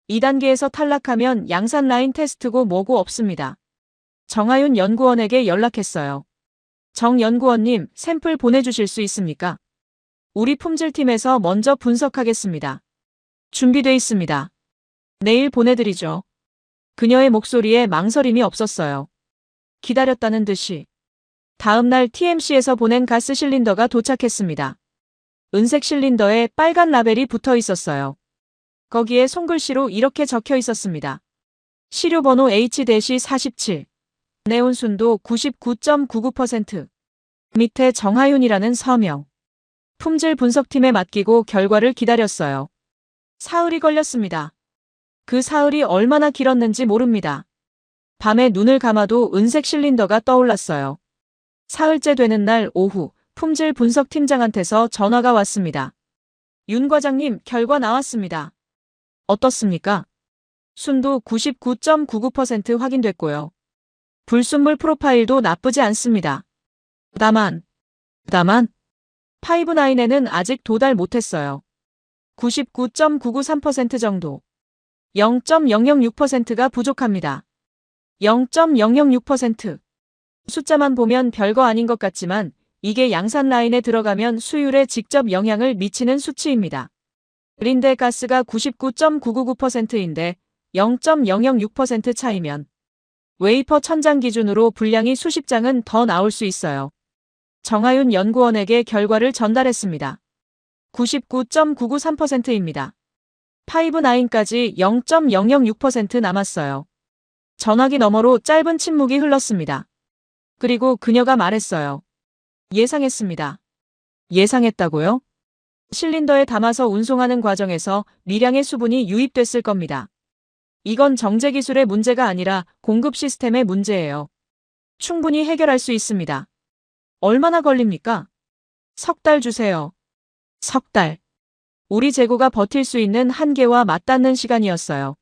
2단계에서 탈락하면 양산 라인 테스트고 뭐고 없습니다. 정하윤 연구원에게 연락했어요. 정 연구원님, 샘플 보내주실 수 있습니까? 우리 품질팀에서 먼저 분석하겠습니다. 준비돼 있습니다. 내일 보내드리죠. 그녀의 목소리에 망설임이 없었어요. 기다렸다는 듯이. 다음 날 TMC에서 보낸 가스 실린더가 도착했습니다. 은색 실린더에 빨간 라벨이 붙어 있었어요. 거기에 손글씨로 이렇게 적혀 있었습니다. 시료번호 H-47. 네온 순도 99.99%. 밑에 정하윤이라는 서명. 품질 분석팀에 맡기고 결과를 기다렸어요. 사흘이 걸렸습니다. 그 사흘이 얼마나 길었는지 모릅니다. 밤에 눈을 감아도 은색 실린더가 떠올랐어요. 사흘째 되는 날 오후 품질 분석팀장한테서 전화가 왔습니다. 윤 과장님, 결과 나왔습니다. 어떻습니까? 순도 99.99% 확인됐고요. 불순물 프로파일도 나쁘지 않습니다. 다만 파이브나인에는 아직 도달 못했어요. 99.993% 정도. 0.006%가 부족합니다. 0.006%. 숫자만 보면 별거 아닌 것 같지만 이게 양산 라인에 들어가면 수율에 직접 영향을 미치는 수치입니다. 그린데 가스가 99.999%인데 0.006% 차이면 웨이퍼 1000장 기준으로 분량이 수십 장은 더 나올 수 있어요. 정하윤 연구원에게 결과를 전달했습니다. 99.993%입니다. 파이브9까지 0.006% 남았어요. 전화기 너머로 짧은 침묵이 흘렀습니다. 그리고 그녀가 말했어요. 예상했습니다. 예상했다고요? 실린더에 담아서 운송하는 과정에서 미량의 수분이 유입됐을 겁니다. 이건 정제 기술의 문제가 아니라 공급 시스템의 문제예요. 충분히 해결할 수 있습니다. 얼마나 걸립니까? 석 달 주세요. 석 달. 우리 재고가 버틸 수 있는 한계와 맞닿는 시간이었어요.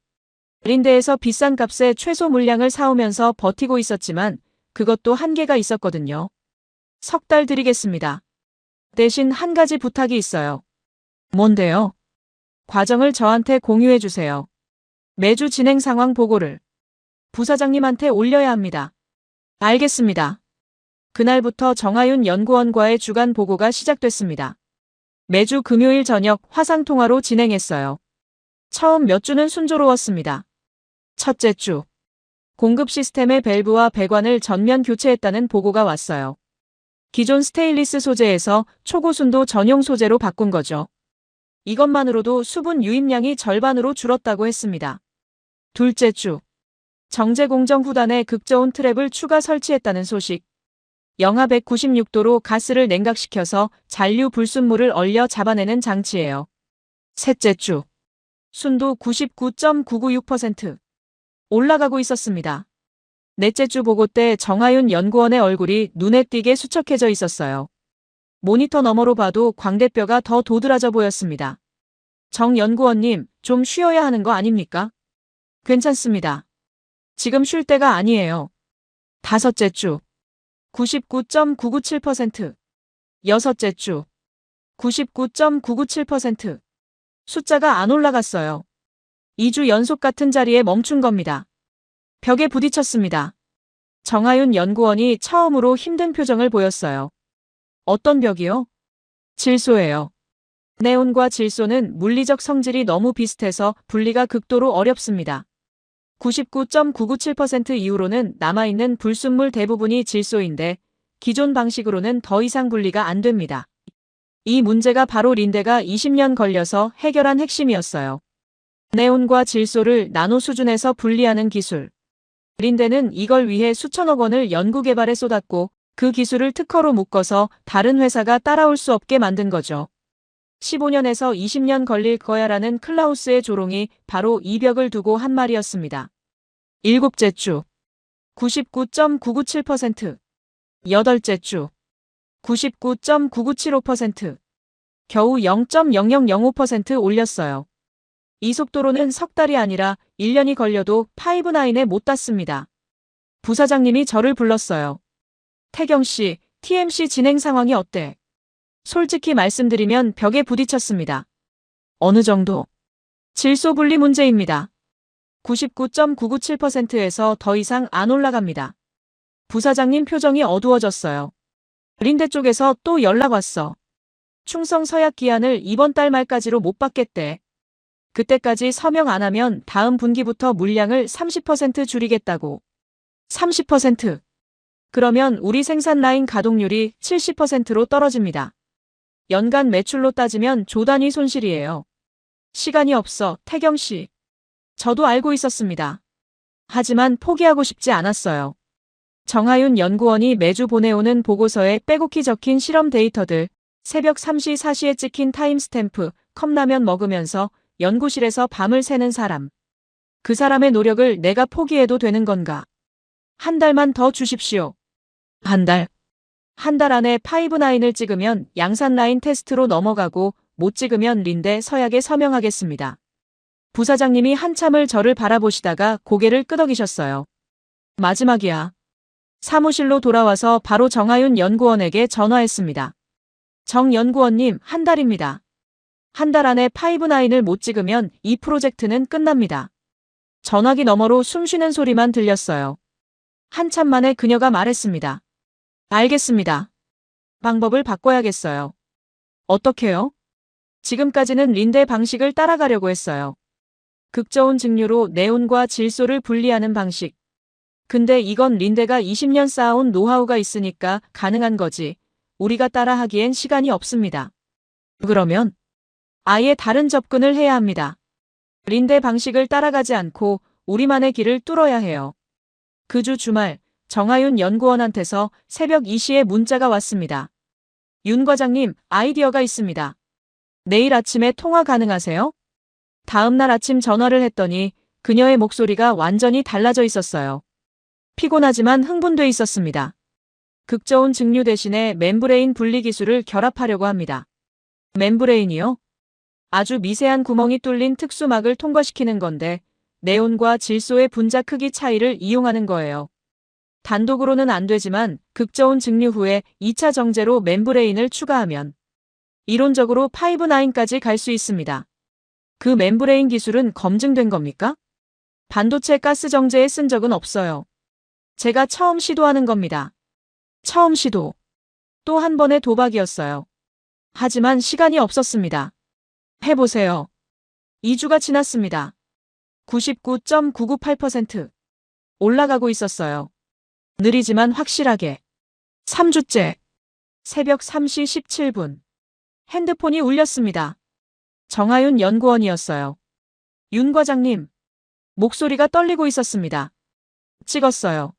린데에서 비싼 값에 최소 물량을 사오면서 버티고 있었지만 그것도 한계가 있었거든요. 석 달 드리겠습니다. 대신 한 가지 부탁이 있어요. 뭔데요? 과정을 저한테 공유해 주세요. 매주 진행 상황 보고를 부사장님한테 올려야 합니다. 알겠습니다. 그날부터 정하윤 연구원과의 주간 보고가 시작됐습니다. 매주 금요일 저녁 화상통화로 진행했어요. 처음 몇 주는 순조로웠습니다. 첫째 주. 공급 시스템의 밸브와 배관을 전면 교체했다는 보고가 왔어요. 기존 스테인리스 소재에서 초고순도 전용 소재로 바꾼 거죠. 이것만으로도 수분 유입량이 절반으로 줄었다고 했습니다. 둘째 주. 정제 공정 후단에 극저온 트랩을 추가 설치했다는 소식. 영하 196도로 가스를 냉각시켜서 잔류 불순물을 얼려 잡아내는 장치예요. 셋째 주. 순도 99.996%. 올라가고 있었습니다. 넷째 주 보고 때 정하윤 연구원의 얼굴이 눈에 띄게 수척해져 있었어요. 모니터 너머로 봐도 광대뼈가 더 도드라져 보였습니다. 정 연구원님, 좀 쉬어야 하는 거 아닙니까? 괜찮습니다. 지금 쉴 때가 아니에요. 다섯째 주 99.997%, 여섯째 주 99.997%. 숫자가 안 올라갔어요. 2주 연속 같은 자리에 멈춘 겁니다. 벽에 부딪혔습니다. 정하윤 연구원이 처음으로 힘든 표정을 보였어요. 어떤 벽이요? 질소예요. 네온과 질소는 물리적 성질이 너무 비슷해서 분리가 극도로 어렵습니다. 99.997% 이후로는 남아있는 불순물 대부분이 질소인데 기존 방식으로는 더 이상 분리가 안 됩니다. 이 문제가 바로 린데가 20년 걸려서 해결한 핵심이었어요. 네온과 질소를 나노 수준에서 분리하는 기술. 린데는 이걸 위해 수천억 원을 연구개발에 쏟았고 그 기술을 특허로 묶어서 다른 회사가 따라올 수 없게 만든 거죠. 15년에서 20년 걸릴 거야라는 클라우스의 조롱이 바로 이 벽을 두고 한 말이었습니다. 일곱째 주 99.997%, 여덟째 주 99.9975%, 겨우 0.0005% 올렸어요. 이 속도로는 석 달이 아니라 1년이 걸려도 5-9에 못 닿습니다. 부사장님이 저를 불렀어요. 태경 씨, TMC 진행 상황이 어때? 솔직히 말씀드리면 벽에 부딪혔습니다. 어느 정도? 질소 분리 문제입니다. 99.997%에서 더 이상 안 올라갑니다. 부사장님 표정이 어두워졌어요. 린데 쪽에서 또 연락 왔어. 충성 서약 기한을 이번 달 말까지로 못 받겠대. 그때까지 서명 안 하면 다음 분기부터 물량을 30% 줄이겠다고. 30%. 그러면 우리 생산 라인 가동률이 70%로 떨어집니다. 연간 매출로 따지면 조 단위 손실이에요. 시간이 없어, 태경 씨. 저도 알고 있었습니다. 하지만 포기하고 싶지 않았어요. 정하윤 연구원이 매주 보내오는 보고서에 빼곡히 적힌 실험 데이터들, 새벽 3시 4시에 찍힌 타임스탬프, 컵라면 먹으면서 연구실에서 밤을 새는 사람. 그 사람의 노력을 내가 포기해도 되는 건가? 한 달만 더 주십시오. 한 달. 한 달 안에 5-9을 찍으면 양산 라인 테스트로 넘어가고 못 찍으면 린데 서약에 서명하겠습니다. 부사장님이 한참을 저를 바라보시다가 고개를 끄덕이셨어요. 마지막이야. 사무실로 돌아와서 바로 정하윤 연구원에게 전화했습니다. 정 연구원님, 한 달입니다. 한 달 안에 5-9을 못 찍으면 이 프로젝트는 끝납니다. 전화기 너머로 숨쉬는 소리만 들렸어요. 한참 만에 그녀가 말했습니다. 알겠습니다. 방법을 바꿔야겠어요. 어떻게요? 지금까지는 린데 방식을 따라가려고 했어요. 극저온 증류로 네온과 질소를 분리하는 방식. 근데 이건 린데가 20년 쌓아온 노하우가 있으니까 가능한 거지. 우리가 따라하기엔 시간이 없습니다. 그러면 아예 다른 접근을 해야 합니다. 린데 방식을 따라가지 않고 우리만의 길을 뚫어야 해요. 그 주 주말 정하윤 연구원한테서 새벽 2시에 문자가 왔습니다. 윤 과장님, 아이디어가 있습니다. 내일 아침에 통화 가능하세요? 다음 날 아침 전화를 했더니 그녀의 목소리가 완전히 달라져 있었어요. 피곤하지만 흥분돼 있었습니다. 극저온 증류 대신에 멤브레인 분리 기술을 결합하려고 합니다. 멤브레인이요? 아주 미세한 구멍이 뚫린 특수막을 통과시키는 건데 네온과 질소의 분자 크기 차이를 이용하는 거예요. 단독으로는 안 되지만 극저온 증류 후에 2차 정제로 멤브레인을 추가하면 이론적으로 5-9까지 갈 수 있습니다. 그 멤브레인 기술은 검증된 겁니까? 반도체 가스 정제에 쓴 적은 없어요. 제가 처음 시도하는 겁니다. 처음 시도. 또 한 번의 도박이었어요. 하지만 시간이 없었습니다. 해보세요. 2주가 지났습니다. 99.998%. 올라가고 있었어요. 느리지만 확실하게. 3주째. 새벽 3시 17분. 핸드폰이 울렸습니다. 정하윤 연구원이었어요. 윤 과장님. 목소리가 떨리고 있었습니다. 찍었어요.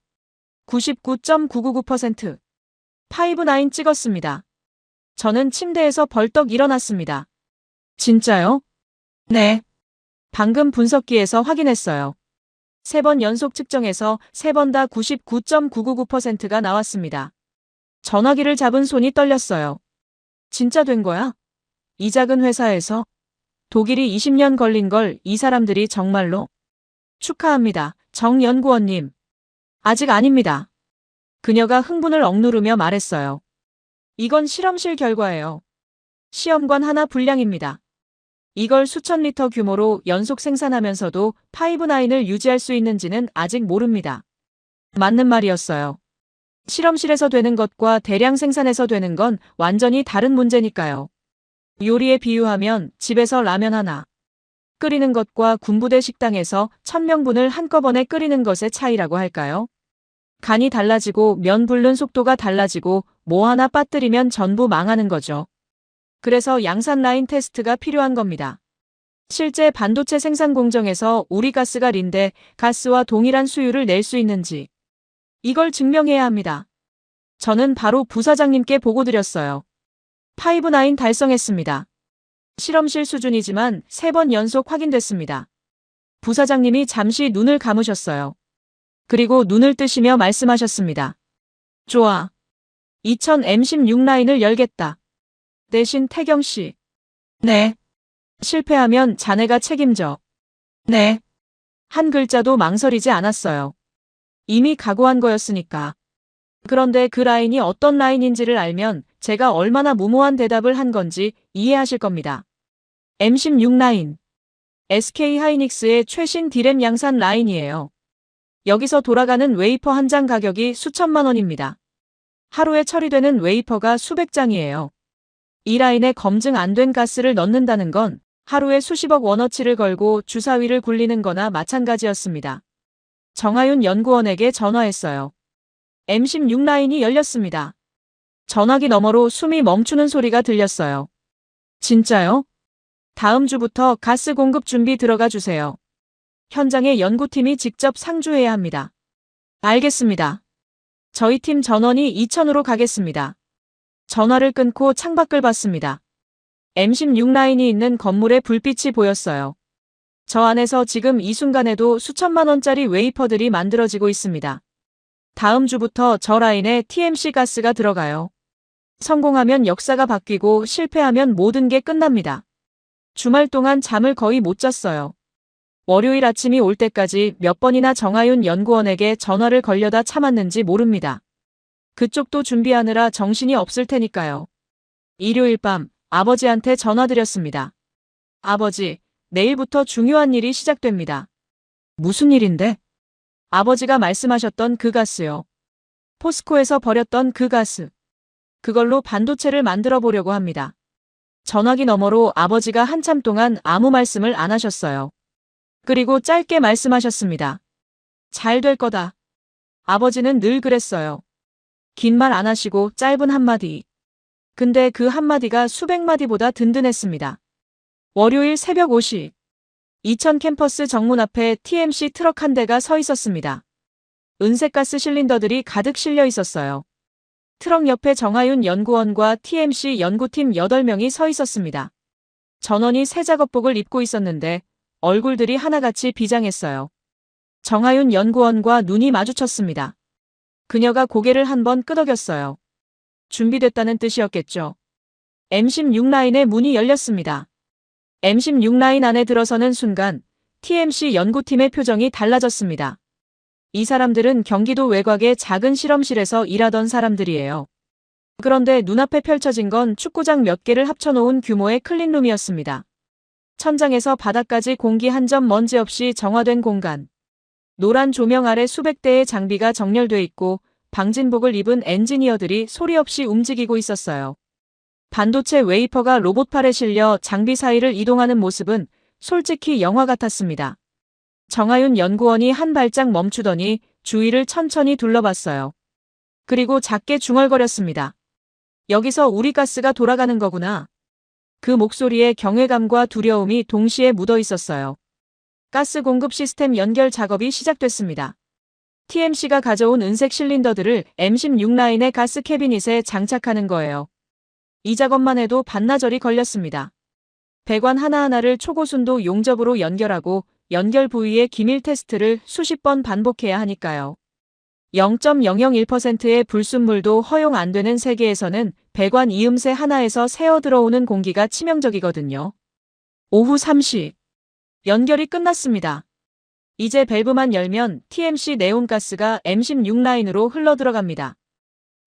99.999%. 5-9 찍었습니다. 저는 침대에서 벌떡 일어났습니다. 진짜요? 네. 방금 분석기에서 확인했어요. 3번 연속 측정해서 3번 다 99.999%가 나왔습니다. 전화기를 잡은 손이 떨렸어요. 진짜 된 거야? 이 작은 회사에서 독일이 20년 걸린 걸 이 사람들이 정말로? 축하합니다, 정 연구원님. 아직 아닙니다. 그녀가 흥분을 억누르며 말했어요. 이건 실험실 결과예요. 시험관 하나 분량입니다. 이걸 수천 리터 규모로 연속 생산하면서도 파이브나인을 유지할 수 있는지는 아직 모릅니다. 맞는 말이었어요. 실험실에서 되는 것과 대량 생산해서 되는 건 완전히 다른 문제니까요. 요리에 비유하면 집에서 라면 하나 끓이는 것과 군부대 식당에서 1000명분을 한꺼번에 끓이는 것의 차이라고 할까요? 간이 달라지고 면 붓는 속도가 달라지고 뭐 하나 빠뜨리면 전부 망하는 거죠. 그래서 양산 라인 테스트가 필요한 겁니다. 실제 반도체 생산 공정에서 우리 가스가 린데 가스와 동일한 수율을 낼 수 있는지 이걸 증명해야 합니다. 저는 바로 부사장님께 보고 드렸어요. 파이브나인 달성했습니다. 실험실 수준이지만 3번 연속 확인됐습니다. 부사장님이 잠시 눈을 감으셨어요. 그리고 눈을 뜨시며 말씀하셨습니다. 좋아. 2000 M16 라인을 열겠다. 대신 태경 씨. 네. 실패하면 자네가 책임져. 네. 한 글자도 망설이지 않았어요. 이미 각오한 거였으니까. 그런데 그 라인이 어떤 라인인지를 알면 제가 얼마나 무모한 대답을 한 건지 이해하실 겁니다. M16 라인. SK 하이닉스의 최신 디램 양산 라인이에요. 여기서 돌아가는 웨이퍼 한 장 가격이 수천만 원입니다. 하루에 처리되는 웨이퍼가 수백 장이에요. 이 라인에 검증 안 된 가스를 넣는다는 건 하루에 수십억 원어치를 걸고 주사위를 굴리는 거나 마찬가지였습니다. 정하윤 연구원에게 전화했어요. M16 라인이 열렸습니다. 전화기 너머로 숨이 멈추는 소리가 들렸어요. 진짜요? 다음 주부터 가스 공급 준비 들어가 주세요. 현장에 연구팀이 직접 상주해야 합니다. 알겠습니다. 저희 팀 전원이 2000으로 가겠습니다. 전화를 끊고 창밖을 봤습니다. M16 라인이 있는 건물에 불빛이 보였어요. 저 안에서 지금 이 순간에도 수천만 원짜리 웨이퍼들이 만들어지고 있습니다. 다음 주부터 저 라인에 TMC 가스가 들어가요. 성공하면 역사가 바뀌고 실패하면 모든 게 끝납니다. 주말 동안 잠을 거의 못 잤어요. 월요일 아침이 올 때까지 몇 번이나 정하윤 연구원에게 전화를 걸려다 참았는지 모릅니다. 그쪽도 준비하느라 정신이 없을 테니까요. 일요일 밤 아버지한테 전화드렸습니다. 아버지, 내일부터 중요한 일이 시작됩니다. 무슨 일인데? 아버지가 말씀하셨던 그 가스요. 포스코에서 버렸던 그 가스. 그걸로 반도체를 만들어 보려고 합니다. 전화기 너머로 아버지가 한참 동안 아무 말씀을 안 하셨어요. 그리고 짧게 말씀하셨습니다. 잘 될 거다. 아버지는 늘 그랬어요. 긴 말 안 하시고 짧은 한마디. 근데 그 한마디가 수백 마디보다 든든했습니다. 월요일 새벽 5시. 이천 캠퍼스 정문 앞에 TMC 트럭 한 대가 서 있었습니다. 은색 가스 실린더들이 가득 실려 있었어요. 트럭 옆에 정하윤 연구원과 TMC 연구팀 8명이 서 있었습니다. 전원이 새 작업복을 입고 있었는데 얼굴들이 하나같이 비장했어요. 정하윤 연구원과 눈이 마주쳤습니다. 그녀가 고개를 한번 끄덕였어요. 준비됐다는 뜻이었겠죠. M16 라인의 문이 열렸습니다. M16 라인 안에 들어서는 순간 TMC 연구팀의 표정이 달라졌습니다. 이 사람들은 경기도 외곽의 작은 실험실에서 일하던 사람들이에요. 그런데 눈앞에 펼쳐진 건 축구장 몇 개를 합쳐놓은 규모의 클린룸이었습니다. 천장에서 바닥까지 공기 한 점 먼지 없이 정화된 공간. 노란 조명 아래 수백 대의 장비가 정렬돼 있고 방진복을 입은 엔지니어들이 소리 없이 움직이고 있었어요. 반도체 웨이퍼가 로봇팔에 실려 장비 사이를 이동하는 모습은 솔직히 영화 같았습니다. 정하윤 연구원이 한 발짝 멈추더니 주위를 천천히 둘러봤어요. 그리고 작게 중얼거렸습니다. 여기서 우리 가스가 돌아가는 거구나. 그 목소리에 경외감과 두려움이 동시에 묻어 있었어요. 가스 공급 시스템 연결 작업이 시작됐습니다. TMC가 가져온 은색 실린더들을 M16 라인의 가스 캐비닛에 장착하는 거예요. 이 작업만 해도 반나절이 걸렸습니다. 배관 하나하나를 초고순도 용접으로 연결하고 연결 부위의 기밀 테스트를 수십 번 반복해야 하니까요. 0.001%의 불순물도 허용 안 되는 세계에서는 배관 이음새 하나에서 새어 들어오는 공기가 치명적이거든요. 오후 3시. 연결이 끝났습니다. 이제 밸브만 열면 TMC 네온가스가 M16 라인으로 흘러 들어갑니다.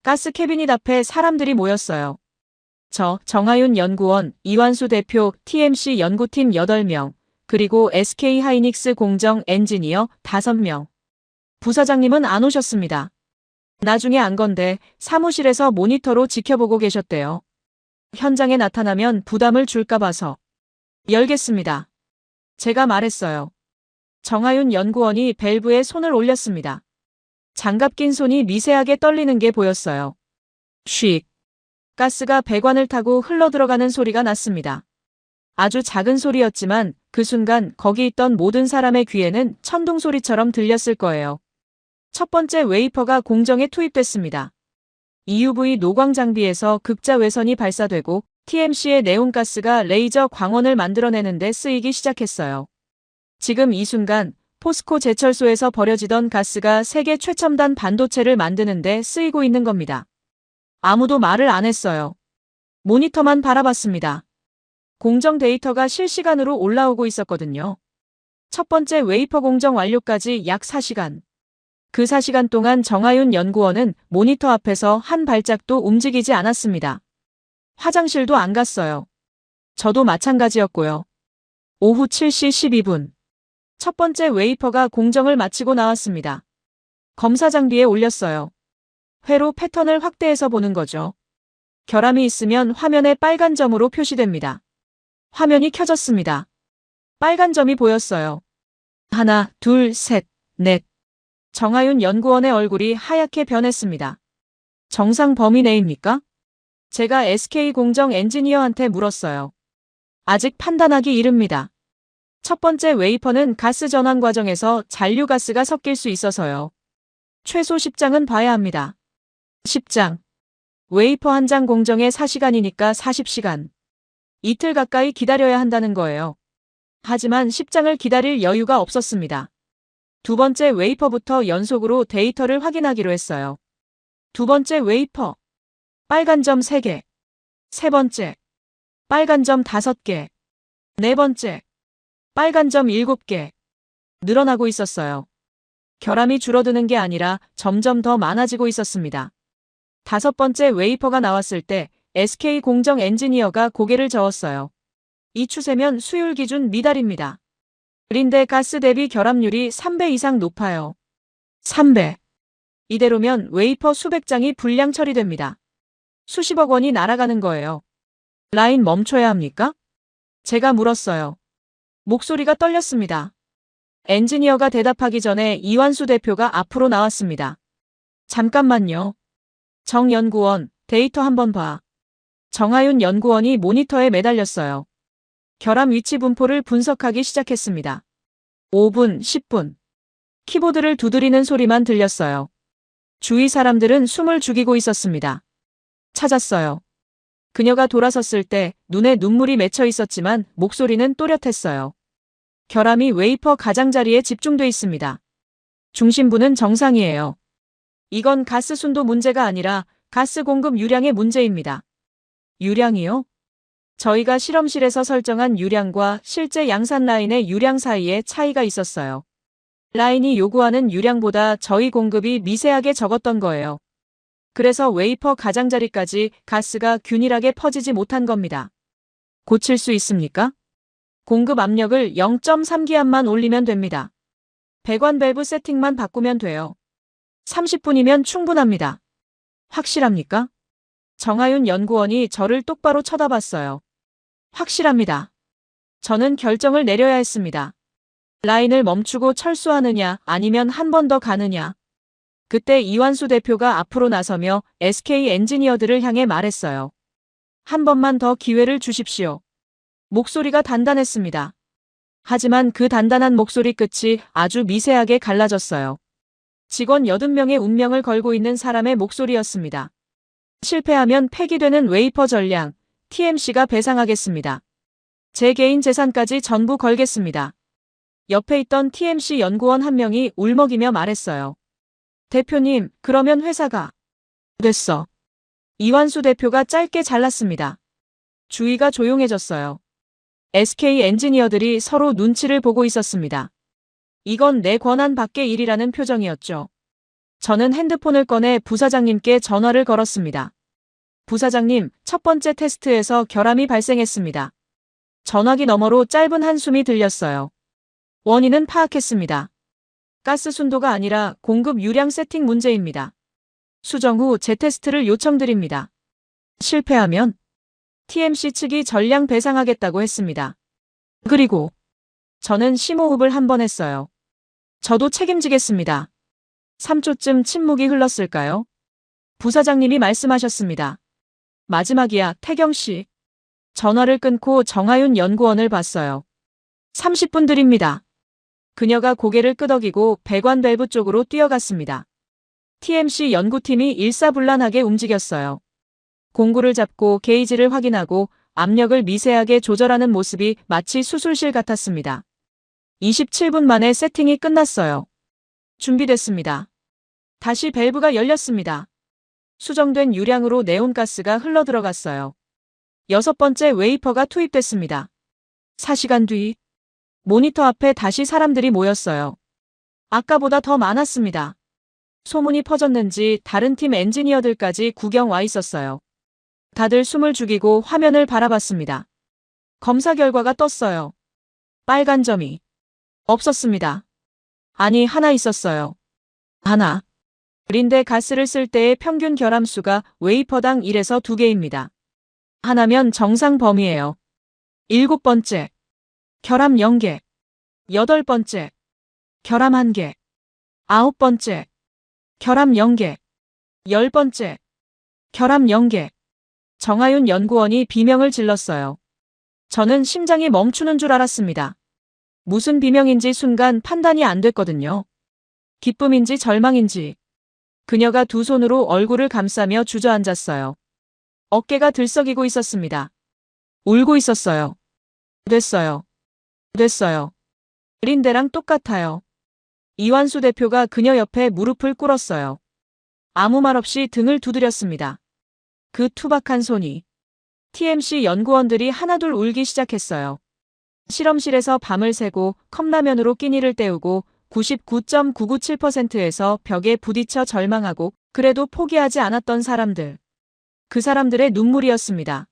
가스 캐비닛 앞에 사람들이 모였어요. 저, 정하윤 연구원, 이완수 대표, TMC 연구팀 8명, 그리고 SK 하이닉스 공정 엔지니어 5명. 부사장님은 안 오셨습니다. 나중에 안 건데 사무실에서 모니터로 지켜보고 계셨대요. 현장에 나타나면 부담을 줄까 봐서. 열겠습니다. 제가 말했어요. 정하윤 연구원이 밸브에 손을 올렸습니다. 장갑 낀 손이 미세하게 떨리는 게 보였어요. 쉭. 가스가 배관을 타고 흘러들어가는 소리가 났습니다. 아주 작은 소리였지만 그 순간 거기 있던 모든 사람의 귀에는 천둥 소리처럼 들렸을 거예요. 첫 번째 웨이퍼가 공정에 투입됐습니다. EUV 노광 장비에서 극자 외선이 발사되고 TMC의 네온가스가 레이저 광원을 만들어내는 데 쓰이기 시작했어요. 지금 이 순간 포스코 제철소에서 버려지던 가스가 세계 최첨단 반도체를 만드는 데 쓰이고 있는 겁니다. 아무도 말을 안 했어요. 모니터만 바라봤습니다. 공정 데이터가 실시간으로 올라오고 있었거든요. 첫 번째 웨이퍼 공정 완료까지 약 4시간. 그 4시간 동안 정하윤 연구원은 모니터 앞에서 한 발짝도 움직이지 않았습니다. 화장실도 안 갔어요. 저도 마찬가지였고요. 오후 7시 12분. 첫 번째 웨이퍼가 공정을 마치고 나왔습니다. 검사 장비에 올렸어요. 회로 패턴을 확대해서 보는 거죠. 결함이 있으면 화면에 빨간 점으로 표시됩니다. 화면이 켜졌습니다. 빨간 점이 보였어요. 하나, 둘, 셋, 넷. 정하윤 연구원의 얼굴이 하얗게 변했습니다. 정상 범위 내입니까? 제가 SK 공정 엔지니어한테 물었어요. 아직 판단하기 이릅니다. 첫 번째 웨이퍼는 가스 전환 과정에서 잔류 가스가 섞일 수 있어서요. 최소 10장은 봐야 합니다. 10장. 웨이퍼 한 장 공정에 4시간이니까 40시간. 이틀 가까이 기다려야 한다는 거예요. 하지만 10장을 기다릴 여유가 없었습니다. 두 번째 웨이퍼부터 연속으로 데이터를 확인하기로 했어요. 두 번째 웨이퍼. 빨간 점 3개. 세 번째. 빨간 점 5개. 네 번째. 빨간 점 7개. 늘어나고 있었어요. 결함이 줄어드는 게 아니라 점점 더 많아지고 있었습니다. 다섯 번째 웨이퍼가 나왔을 때 SK 공정 엔지니어가 고개를 저었어요. 이 추세면 수율 기준 미달입니다. 그런데 가스 대비 결함률이 3배 이상 높아요. 3배. 이대로면 웨이퍼 수백 장이 불량 처리됩니다. 수십억 원이 날아가는 거예요. 라인 멈춰야 합니까? 제가 물었어요. 목소리가 떨렸습니다. 엔지니어가 대답하기 전에 이완수 대표가 앞으로 나왔습니다. 잠깐만요. 정 연구원, 데이터 한번 봐. 정하윤 연구원이 모니터에 매달렸어요. 결함 위치 분포를 분석하기 시작했습니다. 5분, 10분. 키보드를 두드리는 소리만 들렸어요. 주위 사람들은 숨을 죽이고 있었습니다. 찾았어요. 그녀가 돌아섰을 때 눈에 눈물이 맺혀 있었지만 목소리는 또렷했어요. 결함이 웨이퍼 가장자리에 집중돼 있습니다. 중심부는 정상이에요. 이건 가스 순도 문제가 아니라 가스 공급 유량의 문제입니다. 유량이요? 저희가 실험실에서 설정한 유량과 실제 양산 라인의 유량 사이에 차이가 있었어요. 라인이 요구하는 유량보다 저희 공급이 미세하게 적었던 거예요. 그래서 웨이퍼 가장자리까지 가스가 균일하게 퍼지지 못한 겁니다. 고칠 수 있습니까? 공급 압력을 0.3기압만 올리면 됩니다. 배관 밸브 세팅만 바꾸면 돼요. 30분이면 충분합니다. 확실합니까? 정하윤 연구원이 저를 똑바로 쳐다봤어요. 확실합니다. 저는 결정을 내려야 했습니다. 라인을 멈추고 철수하느냐 아니면 한 번 더 가느냐. 그때 이완수 대표가 앞으로 나서며 SK 엔지니어들을 향해 말했어요. 한 번만 더 기회를 주십시오. 목소리가 단단했습니다. 하지만 그 단단한 목소리 끝이 아주 미세하게 갈라졌어요. 직원 80명의 운명을 걸고 있는 사람의 목소리였습니다. 실패하면 폐기되는 웨이퍼 전량, TMC가 배상하겠습니다. 제 개인 재산까지 전부 걸겠습니다. 옆에 있던 TMC 연구원 한 명이 울먹이며 말했어요. 대표님, 그러면 회사가 됐어. 이완수 대표가 짧게 잘랐습니다. 주위가 조용해졌어요. SK 엔지니어들이 서로 눈치를 보고 있었습니다. 이건 내 권한 밖의 일이라는 표정이었죠. 저는 핸드폰을 꺼내 부사장님께 전화를 걸었습니다. 부사장님, 첫 번째 테스트에서 결함이 발생했습니다. 전화기 너머로 짧은 한숨이 들렸어요. 원인은 파악했습니다. 가스 순도가 아니라 공급 유량 세팅 문제입니다. 수정 후 재테스트를 요청드립니다. 실패하면 TMC 측이 전량 배상하겠다고 했습니다. 그리고 저는 심호흡을 한 번 했어요. 저도 책임지겠습니다. 3초쯤 침묵이 흘렀을까요? 부사장님이 말씀하셨습니다. 마지막이야, 태경 씨. 전화를 끊고 정하윤 연구원을 봤어요. 30분 드립니다. 그녀가 고개를 끄덕이고 배관 밸브 쪽으로 뛰어갔습니다. TMC 연구팀이 일사불란하게 움직였어요. 공구를 잡고 게이지를 확인하고 압력을 미세하게 조절하는 모습이 마치 수술실 같았습니다. 27분 만에 세팅이 끝났어요. 준비됐습니다. 다시 밸브가 열렸습니다. 수정된 유량으로 네온가스가 흘러들어갔어요. 6번째 웨이퍼가 투입됐습니다. 4시간 뒤 모니터 앞에 다시 사람들이 모였어요. 아까보다 더 많았습니다. 소문이 퍼졌는지 다른 팀 엔지니어들까지 구경 와 있었어요. 다들 숨을 죽이고 화면을 바라봤습니다. 검사 결과가 떴어요. 빨간 점이 없었습니다. 아니, 하나 있었어요. 하나. 린데 가스를 쓸 때의 평균 결함수가 웨이퍼당 1에서 2개입니다. 하나면 정상 범위예요. 7번째. 결함 0개. 8번째. 결함 1개. 9번째. 결함 0개. 10번째. 결함 0개. 정하윤 연구원이 비명을 질렀어요. 저는 심장이 멈추는 줄 알았습니다. 무슨 비명인지 순간 판단이 안 됐거든요. 기쁨인지 절망인지. 그녀가 두 손으로 얼굴을 감싸며 주저앉았어요. 어깨가 들썩이고 있었습니다. 울고 있었어요. 됐어요. 됐어요. 린데랑 똑같아요. 이완수 대표가 그녀 옆에 무릎을 꿇었어요. 아무 말 없이 등을 두드렸습니다. 그 투박한 손이. TMC 연구원들이 하나둘 울기 시작했어요. 실험실에서 밤을 새고 컵라면으로 끼니를 때우고 99.997%에서 벽에 부딪혀 절망하고 그래도 포기하지 않았던 사람들. 그 사람들의 눈물이었습니다.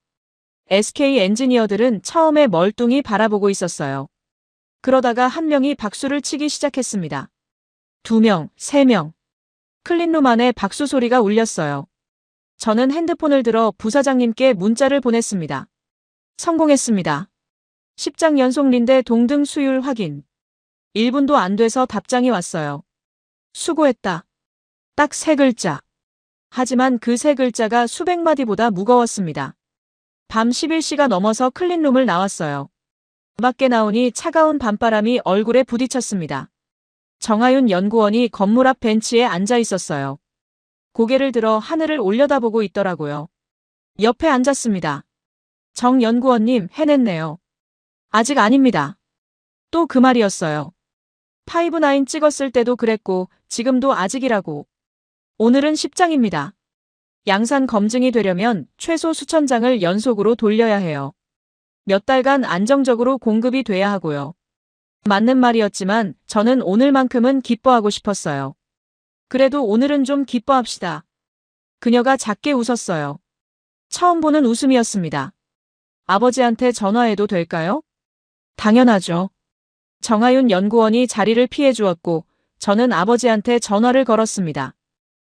SK 엔지니어들은 처음에 멀뚱히 바라보고 있었어요. 그러다가 한 명이 박수를 치기 시작했습니다. 2명, 3명. 클린룸 안에 박수 소리가 울렸어요. 저는 핸드폰을 들어 부사장님께 문자를 보냈습니다. 성공했습니다. 10장 연속 린데 동등 수율 확인. 1분도 안 돼서 답장이 왔어요. 수고했다. 딱 3글자. 하지만 그 3글자가 수백 마디보다 무거웠습니다. 밤 11시가 넘어서 클린룸을 나왔어요. 밖에 나오니 차가운 밤바람이 얼굴에 부딪혔습니다. 정하윤 연구원이 건물 앞 벤치에 앉아 있었어요. 고개를 들어 하늘을 올려다보고 있더라고요. 옆에 앉았습니다. 정 연구원님, 해냈네요. 아직 아닙니다. 또 그 말이었어요. 5-9 찍었을 때도 그랬고 지금도 아직이라고. 오늘은 10장입니다. 양산 검증이 되려면 최소 수천 장을 연속으로 돌려야 해요. 몇 달간 안정적으로 공급이 돼야 하고요. 맞는 말이었지만 저는 오늘만큼은 기뻐하고 싶었어요. 그래도 오늘은 좀 기뻐합시다. 그녀가 작게 웃었어요. 처음 보는 웃음이었습니다. 아버지한테 전화해도 될까요? 당연하죠. 정하윤 연구원이 자리를 피해 주었고 저는 아버지한테 전화를 걸었습니다.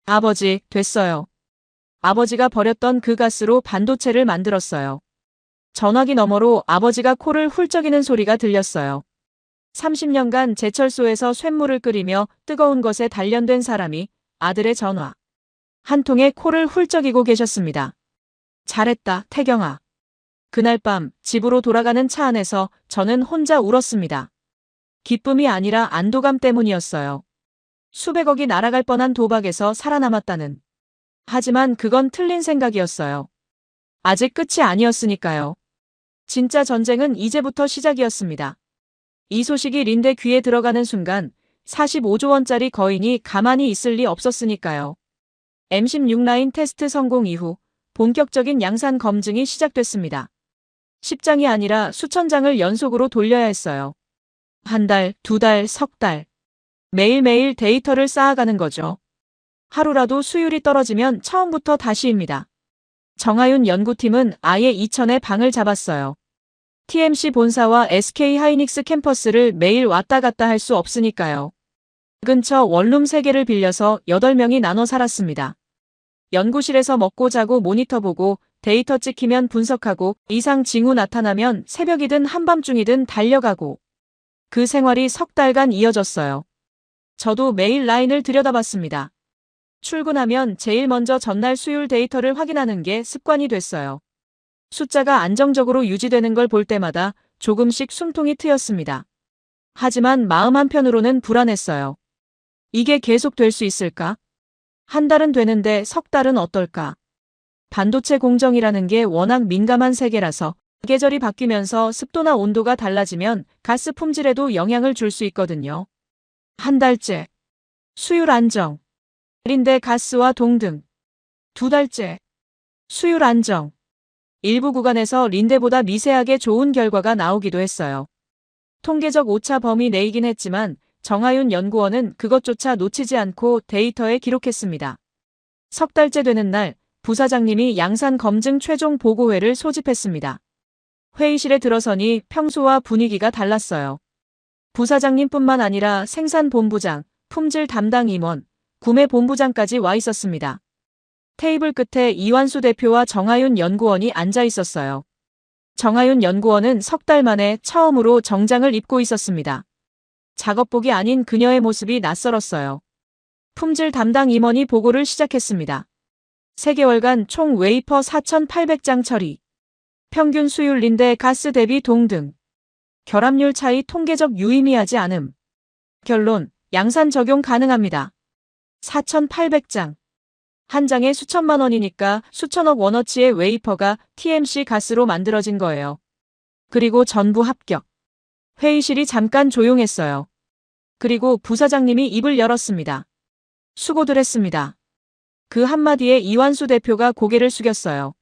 아버지, 됐어요. 아버지가 버렸던 그 가스로 반도체를 만들었어요. 전화기 너머로 아버지가 코를 훌쩍이는 소리가 들렸어요. 30년간 제철소에서 쇳물을 끓이며 뜨거운 것에 단련된 사람이 아들의 전화. 한 통에 코를 훌쩍이고 계셨습니다. 잘했다, 태경아. 그날 밤 집으로 돌아가는 차 안에서 저는 혼자 울었습니다. 기쁨이 아니라 안도감 때문이었어요. 수백억이 날아갈 뻔한 도박에서 살아남았다는. 하지만 그건 틀린 생각이었어요. 아직 끝이 아니었으니까요. 진짜 전쟁은 이제부터 시작이었습니다. 이 소식이 린데 귀에 들어가는 순간 45조 원짜리 거인이 가만히 있을 리 없었으니까요. M16 라인 테스트 성공 이후 본격적인 양산 검증이 시작됐습니다. 10장이 아니라 수천 장을 연속으로 돌려야 했어요. 한 달, 두 달, 석 달. 매일매일 데이터를 쌓아가는 거죠. 하루라도 수율이 떨어지면 처음부터 다시입니다. 정하윤 연구팀은 아예 이천에 방을 잡았어요. TMC 본사와 SK 하이닉스 캠퍼스를 매일 왔다 갔다 할 수 없으니까요. 근처 원룸 3개를 빌려서 8명이 나눠 살았습니다. 연구실에서 먹고 자고 모니터 보고 데이터 찍히면 분석하고 이상 징후 나타나면 새벽이든 한밤중이든 달려가고 그 생활이 석 달간 이어졌어요. 저도 매일 라인을 들여다봤습니다. 출근하면 제일 먼저 전날 수율 데이터를 확인하는 게 습관이 됐어요. 숫자가 안정적으로 유지되는 걸 볼 때마다 조금씩 숨통이 트였습니다. 하지만 마음 한편으로는 불안했어요. 이게 계속 될 수 있을까? 한 달은 되는데 석 달은 어떨까? 반도체 공정이라는 게 워낙 민감한 세계라서 계절이 바뀌면서 습도나 온도가 달라지면 가스 품질에도 영향을 줄 수 있거든요. 한 달째. 수율 안정. 린데 가스와 동등. 두 달째. 수율 안정. 일부 구간에서 린데보다 미세하게 좋은 결과가 나오기도 했어요. 통계적 오차 범위 내이긴 했지만 정하윤 연구원은 그것조차 놓치지 않고 데이터에 기록했습니다. 석 달째 되는 날 부사장님이 양산 검증 최종 보고회를 소집했습니다. 회의실에 들어서니 평소와 분위기가 달랐어요. 부사장님뿐만 아니라 생산본부장, 품질 담당 임원, 구매본부장까지 와 있었습니다. 테이블 끝에 이완수 대표와 정하윤 연구원이 앉아 있었어요. 정하윤 연구원은 석 달 만에 처음으로 정장을 입고 있었습니다. 작업복이 아닌 그녀의 모습이 낯설었어요. 품질 담당 임원이 보고를 시작했습니다. 3개월간 총 웨이퍼 4,800장 처리. 평균 수율 린데 가스 대비 동등. 결합률 차이 통계적 유의미하지 않음. 결론, 양산 적용 가능합니다. 4,800장. 한 장에 수천만 원이니까 수천억 원어치의 웨이퍼가 TMC 가스로 만들어진 거예요. 그리고 전부 합격. 회의실이 잠깐 조용했어요. 그리고 부사장님이 입을 열었습니다. 수고들 했습니다. 그 한마디에 이완수 대표가 고개를 숙였어요.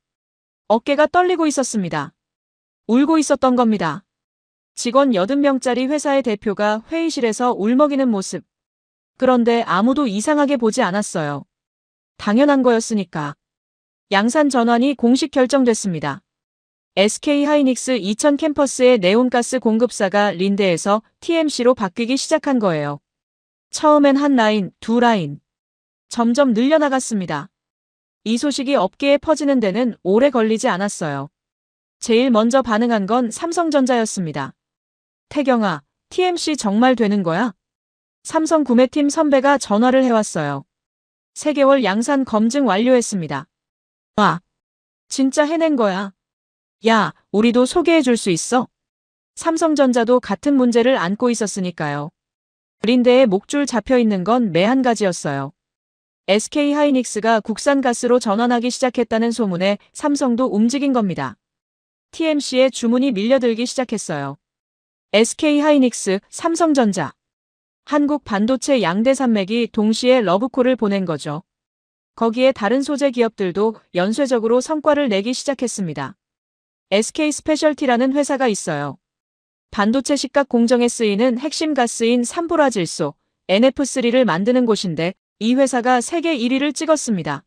어깨가 떨리고 있었습니다. 울고 있었던 겁니다. 직원 80명짜리 회사의 대표가 회의실에서 울먹이는 모습. 그런데 아무도 이상하게 보지 않았어요. 당연한 거였으니까. 양산 전환이 공식 결정됐습니다. SK 하이닉스 이천 캠퍼스의 네온가스 공급사가 린데에서 TMC로 바뀌기 시작한 거예요. 처음엔 한 라인, 두 라인. 점점 늘려나갔습니다. 이 소식이 업계에 퍼지는 데는 오래 걸리지 않았어요. 제일 먼저 반응한 건 삼성전자였습니다. 태경아, TMC 정말 되는 거야? 삼성 구매팀 선배가 전화를 해왔어요. 3개월 양산 검증 완료했습니다. 와, 진짜 해낸 거야. 야, 우리도 소개해 줄 수 있어? 삼성전자도 같은 문제를 안고 있었으니까요. 린데에 목줄 잡혀 있는 건 매한 가지였어요. SK 하이닉스가 국산 가스로 전환하기 시작했다는 소문에 삼성도 움직인 겁니다. TMC에 주문이 밀려들기 시작했어요. SK 하이닉스, 삼성전자. 한국 반도체 양대 산맥이 동시에 러브콜을 보낸 거죠. 거기에 다른 소재 기업들도 연쇄적으로 성과를 내기 시작했습니다. SK 스페셜티라는 회사가 있어요. 반도체 식각 공정에 쓰이는 핵심 가스인 산불화질소, NF3를 만드는 곳인데 이 회사가 세계 1위를 찍었습니다.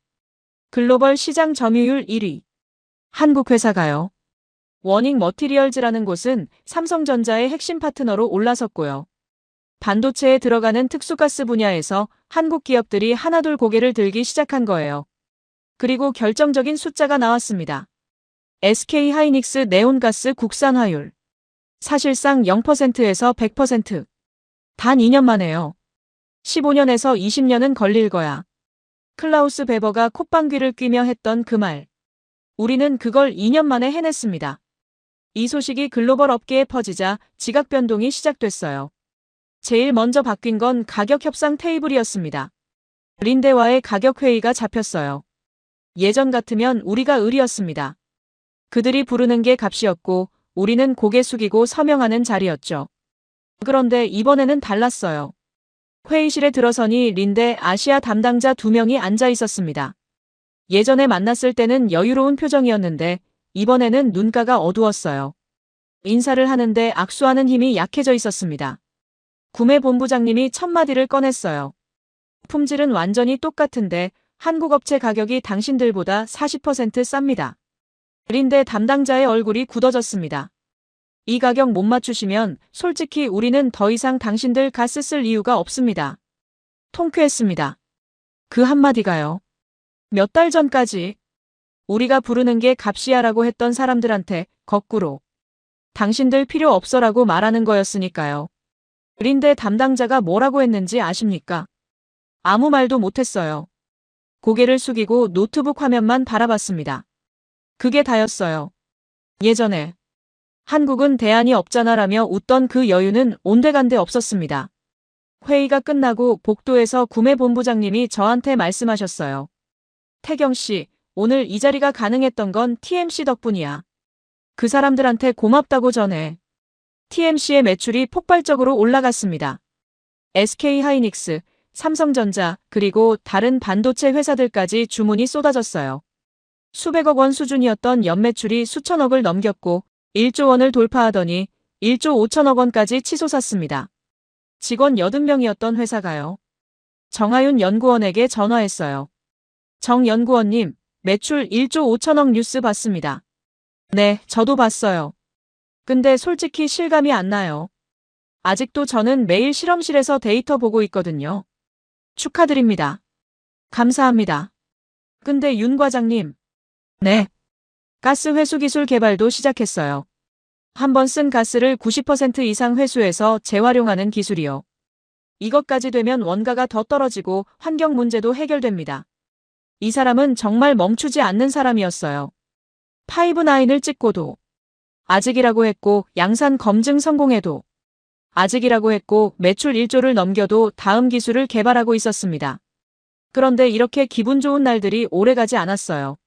글로벌 시장 점유율 1위. 한국 회사가요. 워닝 머티리얼즈라는 곳은 삼성전자의 핵심 파트너로 올라섰고요. 반도체에 들어가는 특수가스 분야에서 한국 기업들이 하나둘 고개를 들기 시작한 거예요. 그리고 결정적인 숫자가 나왔습니다. SK 하이닉스 네온가스 국산화율. 사실상 0%에서 100%. 단 2년 만에요. 15년에서 20년은 걸릴 거야. 클라우스 베버가 콧방귀를 뀌며 했던 그 말. 우리는 그걸 2년 만에 해냈습니다. 이 소식이 글로벌 업계에 퍼지자 지각 변동이 시작됐어요. 제일 먼저 바뀐 건 가격 협상 테이블이었습니다. 린데와의 가격 회의가 잡혔어요. 예전 같으면 우리가 을이었습니다. 그들이 부르는 게 값이었고 우리는 고개 숙이고 서명하는 자리였죠. 그런데 이번에는 달랐어요. 회의실에 들어서니 린데 아시아 담당자 2명이 앉아 있었습니다. 예전에 만났을 때는 여유로운 표정이었는데 이번에는 눈가가 어두웠어요. 인사를 하는데 악수하는 힘이 약해져 있었습니다. 구매본부장님이 첫 마디를 꺼냈어요. 품질은 완전히 똑같은데 한국 업체 가격이 당신들보다 40% 쌉니다. 린데 담당자의 얼굴이 굳어졌습니다. 이 가격 못 맞추시면 솔직히 우리는 더 이상 당신들 가스 쓸 이유가 없습니다. 통쾌했습니다. 그 한마디가요. 몇 달 전까지 우리가 부르는 게 값이야라고 했던 사람들한테 거꾸로 당신들 필요 없어라고 말하는 거였으니까요. 린데 담당자가 뭐라고 했는지 아십니까? 아무 말도 못했어요. 고개를 숙이고 노트북 화면만 바라봤습니다. 그게 다였어요. 예전에 한국은 대안이 없잖아라며 웃던 그 여유는 온데간데 없었습니다. 회의가 끝나고 복도에서 구매본부장님이 저한테 말씀하셨어요. 태경 씨, 오늘 이 자리가 가능했던 건 TMC 덕분이야. 그 사람들한테 고맙다고 전해. TMC의 매출이 폭발적으로 올라갔습니다. SK하이닉스, 삼성전자, 그리고 다른 반도체 회사들까지 주문이 쏟아졌어요. 수백억 원 수준이었던 연매출이 수천억을 넘겼고 1조 원을 돌파하더니 1조 5천억 원까지 치솟았습니다. 직원 80명이었던 회사가요. 정하윤 연구원에게 전화했어요. 정 연구원님, 매출 1조 5천억 뉴스 봤습니다. 네, 저도 봤어요. 근데 솔직히 실감이 안 나요. 아직도 저는 매일 실험실에서 데이터 보고 있거든요. 축하드립니다. 감사합니다. 근데 윤 과장님. 네. 가스 회수 기술 개발도 시작했어요. 한번 쓴 가스를 90% 이상 회수해서 재활용하는 기술이요. 이것까지 되면 원가가 더 떨어지고 환경 문제도 해결됩니다. 이 사람은 정말 멈추지 않는 사람이었어요. 파이브9을 찍고도 아직이라고 했고 양산 검증 성공해도 아직이라고 했고 매출 1조를 넘겨도 다음 기술을 개발하고 있었습니다. 그런데 이렇게 기분 좋은 날들이 오래가지 않았어요.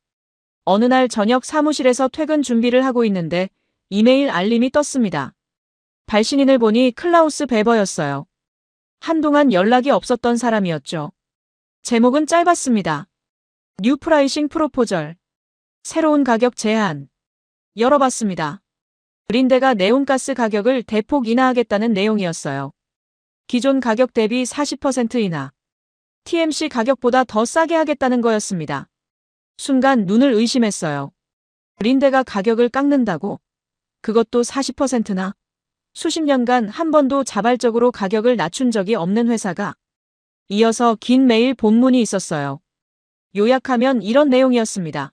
어느 날 저녁 사무실에서 퇴근 준비를 하고 있는데 이메일 알림이 떴습니다. 발신인을 보니 클라우스 베버였어요. 한동안 연락이 없었던 사람이었죠. 제목은 짧았습니다. 뉴 프라이싱 프로포절. 새로운 가격 제한. 열어봤습니다. 린데가 네온가스 가격을 대폭 인하하겠다는 내용이었어요. 기존 가격 대비 40% 인하. TMC 가격보다 더 싸게 하겠다는 거였습니다. 순간 눈을 의심했어요. 린데가 가격을 깎는다고? 그것도 40%나? 수십 년간 한 번도 자발적으로 가격을 낮춘 적이 없는 회사가. 이어서 긴 메일 본문이 있었어요. 요약하면 이런 내용이었습니다.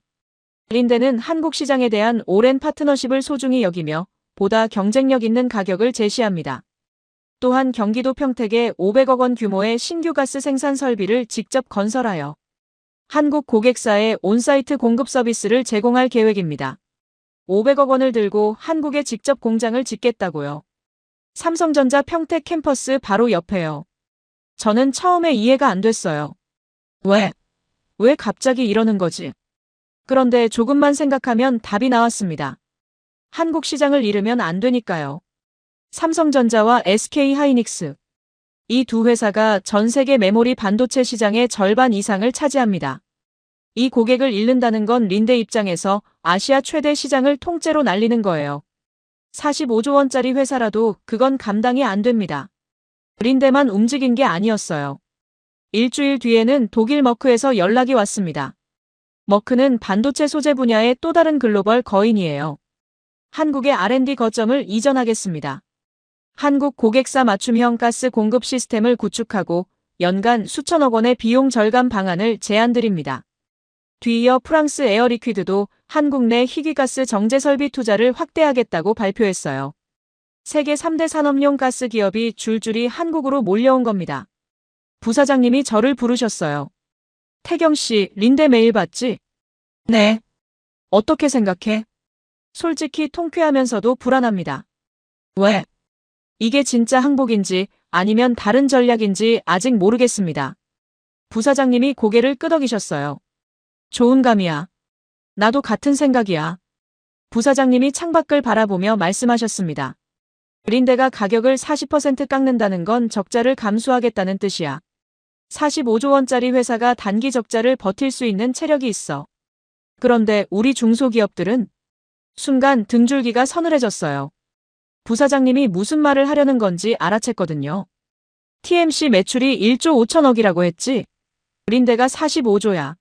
린데는 한국 시장에 대한 오랜 파트너십을 소중히 여기며 보다 경쟁력 있는 가격을 제시합니다. 또한 경기도 평택에 500억 원 규모의 신규 가스 생산 설비를 직접 건설하여 한국 고객사에 온사이트 공급 서비스를 제공할 계획입니다. 500억 원을 들고 한국에 직접 공장을 짓겠다고요. 삼성전자 평택 캠퍼스 바로 옆에요. 저는 처음에 이해가 안 됐어요. 왜 갑자기 이러는 거지? 그런데 조금만 생각하면 답이 나왔습니다. 한국 시장을 잃으면 안 되니까요. 삼성전자와 SK하이닉스. 이 두 회사가 전 세계 메모리 반도체 시장의 절반 이상을 차지합니다. 이 고객을 잃는다는 건 린데 입장에서 아시아 최대 시장을 통째로 날리는 거예요. 45조 원짜리 회사라도 그건 감당이 안 됩니다. 린데만 움직인 게 아니었어요. 일주일 뒤에는 독일 머크에서 연락이 왔습니다. 머크는 반도체 소재 분야의 또 다른 글로벌 거인이에요. 한국의 R&D 거점을 이전하겠습니다. 한국 고객사 맞춤형 가스 공급 시스템을 구축하고 연간 수천억 원의 비용 절감 방안을 제안드립니다. 뒤이어 프랑스 에어리퀴드도 한국 내 희귀가스 정제 설비 투자를 확대하겠다고 발표했어요. 세계 3대 산업용 가스 기업이 줄줄이 한국으로 몰려온 겁니다. 부사장님이 저를 부르셨어요. 태경 씨, 린데 메일 봤지? 네. 어떻게 생각해? 솔직히 통쾌하면서도 불안합니다. 왜? 이게 진짜 항복인지 아니면 다른 전략인지 아직 모르겠습니다. 부사장님이 고개를 끄덕이셨어요. 좋은 감이야. 나도 같은 생각이야. 부사장님이 창밖을 바라보며 말씀하셨습니다. 린데가 가격을 40% 깎는다는 건 적자를 감수하겠다는 뜻이야. 45조 원짜리 회사가 단기 적자를 버틸 수 있는 체력이 있어. 그런데 우리 중소기업들은 순간 등줄기가 서늘해졌어요. 부사장님이 무슨 말을 하려는 건지 알아챘거든요. TMC 매출이 1조 5천억이라고 했지? 린데가 45조야.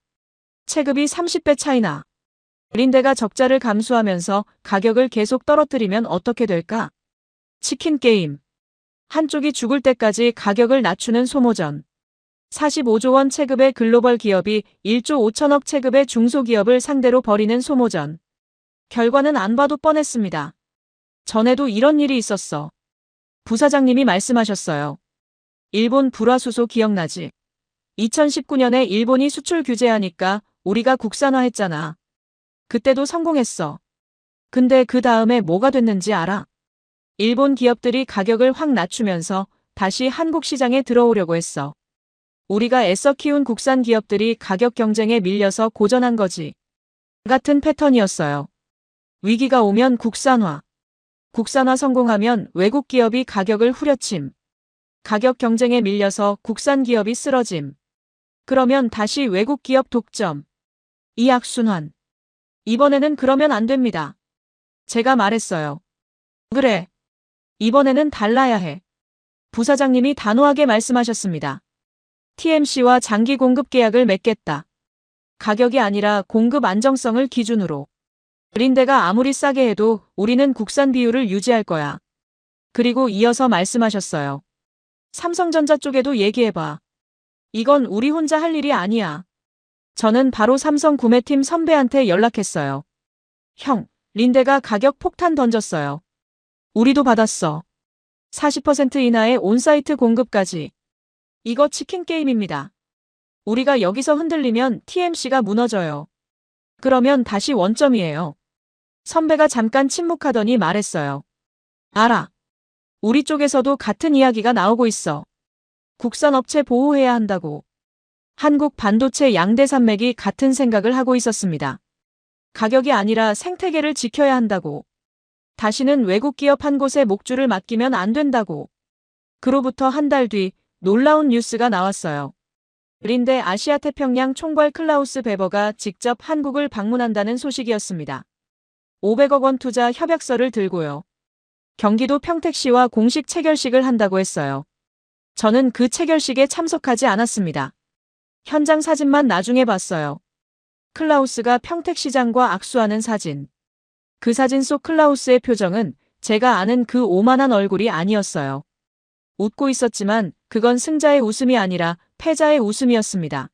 체급이 30배 차이나. 린데가 적자를 감수하면서 가격을 계속 떨어뜨리면 어떻게 될까? 치킨 게임. 한쪽이 죽을 때까지 가격을 낮추는 소모전. 45조 원 체급의 글로벌 기업이 1조 5천억 체급의 중소기업을 상대로 벌이는 소모전. 결과는 안 봐도 뻔했습니다. 전에도 이런 일이 있었어. 부사장님이 말씀하셨어요. 일본 불화수소 기억나지? 2019년에 일본이 수출 규제하니까 우리가 국산화했잖아. 그때도 성공했어. 근데 그 다음에 뭐가 됐는지 알아? 일본 기업들이 가격을 확 낮추면서 다시 한국 시장에 들어오려고 했어. 우리가 애써 키운 국산 기업들이 가격 경쟁에 밀려서 고전한 거지. 같은 패턴이었어요. 위기가 오면 국산화. 국산화 성공하면 외국 기업이 가격을 후려침. 가격 경쟁에 밀려서 국산 기업이 쓰러짐. 그러면 다시 외국 기업 독점. 이 악순환. 이번에는 그러면 안 됩니다. 제가 말했어요. 그래. 이번에는 달라야 해. 부사장님이 단호하게 말씀하셨습니다. TMC와 장기 공급 계약을 맺겠다. 가격이 아니라 공급 안정성을 기준으로. 린데가 아무리 싸게 해도 우리는 국산 비율을 유지할 거야. 그리고 이어서 말씀하셨어요. 삼성전자 쪽에도 얘기해봐. 이건 우리 혼자 할 일이 아니야. 저는 바로 삼성 구매팀 선배한테 연락했어요. 형, 린데가 가격 폭탄 던졌어요. 우리도 받았어. 40% 이하의 온사이트 공급까지. 이거 치킨 게임입니다. 우리가 여기서 흔들리면 TMC가 무너져요. 그러면 다시 원점이에요. 선배가 잠깐 침묵하더니 말했어요. 알아. 우리 쪽에서도 같은 이야기가 나오고 있어. 국산 업체 보호해야 한다고. 한국 반도체 양대 산맥이 같은 생각을 하고 있었습니다. 가격이 아니라 생태계를 지켜야 한다고. 다시는 외국 기업 한 곳에 목줄을 맡기면 안 된다고. 그로부터 한 달 뒤 놀라운 뉴스가 나왔어요. 린데 아시아 태평양 총괄 클라우스 베버가 직접 한국을 방문한다는 소식이었습니다. 500억 원 투자 협약서를 들고요. 경기도 평택시와 공식 체결식을 한다고 했어요. 저는 그 체결식에 참석하지 않았습니다. 현장 사진만 나중에 봤어요. 클라우스가 평택시장과 악수하는 사진. 그 사진 속 클라우스의 표정은 제가 아는 그 오만한 얼굴이 아니었어요. 웃고 있었지만 그건 승자의 웃음이 아니라 패자의 웃음이었습니다.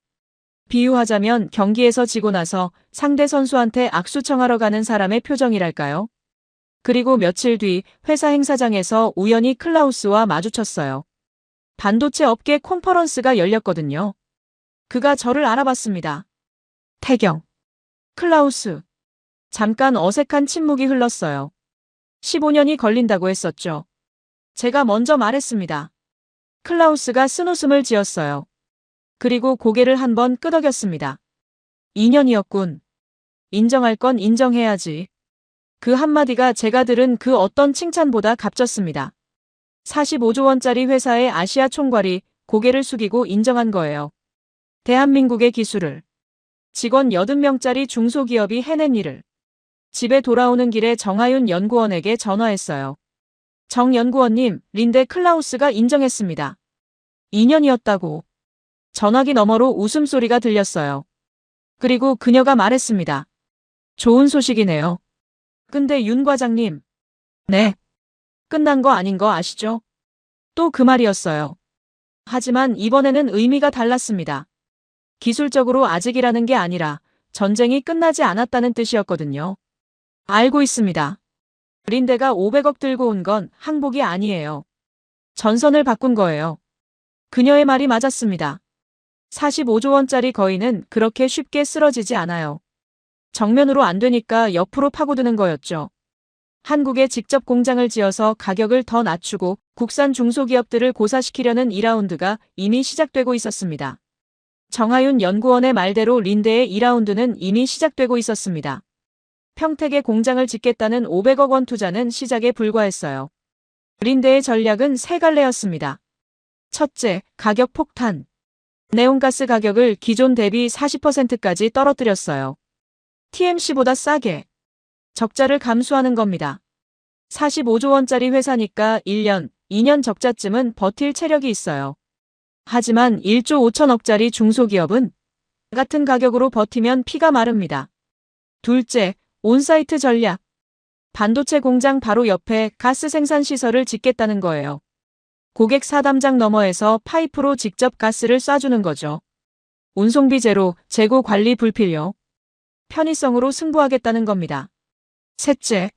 비유하자면 경기에서 지고 나서 상대 선수한테 악수 청하러 가는 사람의 표정이랄까요? 그리고 며칠 뒤 회사 행사장에서 우연히 클라우스와 마주쳤어요. 반도체 업계 컨퍼런스가 열렸거든요. 그가 저를 알아봤습니다. 태경. 클라우스. 잠깐 어색한 침묵이 흘렀어요. 15년이 걸린다고 했었죠. 제가 먼저 말했습니다. 클라우스가 쓴웃음을 지었어요. 그리고 고개를 한번 끄덕였습니다. 2년이었군. 인정할 건 인정해야지. 그 한마디가 제가 들은 그 어떤 칭찬보다 값졌습니다. 45조 원짜리 회사의 아시아 총괄이 고개를 숙이고 인정한 거예요. 대한민국의 기술을. 직원 80명짜리 중소기업이 해낸 일을. 집에 돌아오는 길에 정하윤 연구원에게 전화했어요. 정 연구원님, 린데 클라우스가 인정했습니다. 2년이었다고. 전화기 너머로 웃음소리가 들렸어요. 그리고 그녀가 말했습니다. 좋은 소식이네요. 근데 윤 과장님. 네. 끝난 거 아닌 거 아시죠? 또 그 말이었어요. 하지만 이번에는 의미가 달랐습니다. 기술적으로 아직이라는 게 아니라 전쟁이 끝나지 않았다는 뜻이었거든요. 알고 있습니다. 린데가 500억 들고 온 건 항복이 아니에요. 전선을 바꾼 거예요. 그녀의 말이 맞았습니다. 45조 원짜리 거인은 그렇게 쉽게 쓰러지지 않아요. 정면으로 안 되니까 옆으로 파고드는 거였죠. 한국에 직접 공장을 지어서 가격을 더 낮추고 국산 중소기업들을 고사시키려는 2라운드가 이미 시작되고 있었습니다. 정하윤 연구원의 말대로 린데의 2라운드는 이미 시작되고 있었습니다. 평택에 공장을 짓겠다는 500억 원 투자는 시작에 불과했어요. 린데의 전략은 세 갈래였습니다. 첫째, 가격 폭탄. 네온가스 가격을 기존 대비 40%까지 떨어뜨렸어요. TMC보다 싸게. 적자를 감수하는 겁니다. 45조 원짜리 회사니까 1년, 2년 적자쯤은 버틸 체력이 있어요. 하지만 1조 5천억짜리 중소기업은 같은 가격으로 버티면 피가 마릅니다. 둘째, 온사이트 전략. 반도체 공장 바로 옆에 가스 생산 시설을 짓겠다는 거예요. 고객 사담장 너머에서 파이프로 직접 가스를 쏴주는 거죠. 운송비 제로, 재고 관리 불필요. 편의성으로 승부하겠다는 겁니다. 셋째,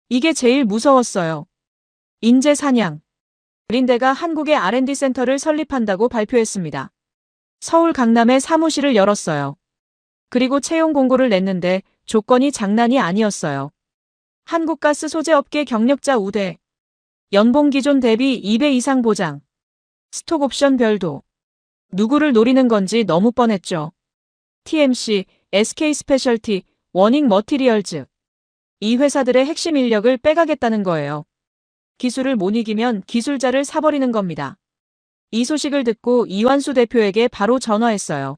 이게 제일 무서웠어요. 인재 사냥. 린데가 한국에 R&D 센터를 설립한다고 발표했습니다. 서울 강남에 사무실을 열었어요. 그리고 채용 공고를 냈는데 조건이 장난이 아니었어요. 한국가스 소재업계 경력자 우대. 연봉 기존 대비 2배 이상 보장. 스톡 옵션 별도. 누구를 노리는 건지 너무 뻔했죠. TMC, SK 스페셜티, 워닝 머티리얼즈. 이 회사들의 핵심 인력을 빼가겠다는 거예요. 기술을 못 이기면 기술자를 사버리는 겁니다. 이 소식을 듣고 이완수 대표에게 바로 전화했어요.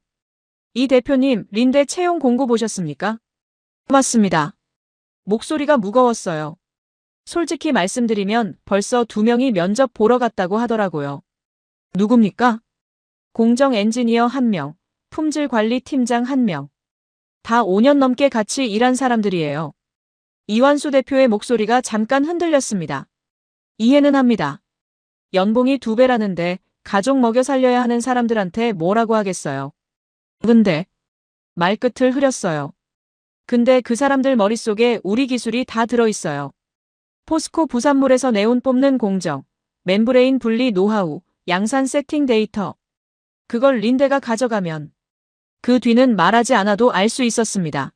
이 대표님, 린데 채용 공고 보셨습니까? 맞습니다. 목소리가 무거웠어요. 솔직히 말씀드리면 벌써 2명이 면접 보러 갔다고 하더라고요. 누굽니까? 공정 엔지니어 1명, 품질 관리 팀장 1명. 다 5년 넘게 같이 일한 사람들이에요. 이완수 대표의 목소리가 잠깐 흔들렸습니다. 이해는 합니다. 연봉이 2배라는데 가족 먹여 살려야 하는 사람들한테 뭐라고 하겠어요. 근데 말끝을 흐렸어요. 근데 그 사람들 머릿속에 우리 기술이 다 들어있어요. 포스코 부산물에서 네온 뽑는 공정, 멤브레인 분리 노하우, 양산 세팅 데이터. 그걸 린데가 가져가면 그 뒤는 말하지 않아도 알 수 있었습니다.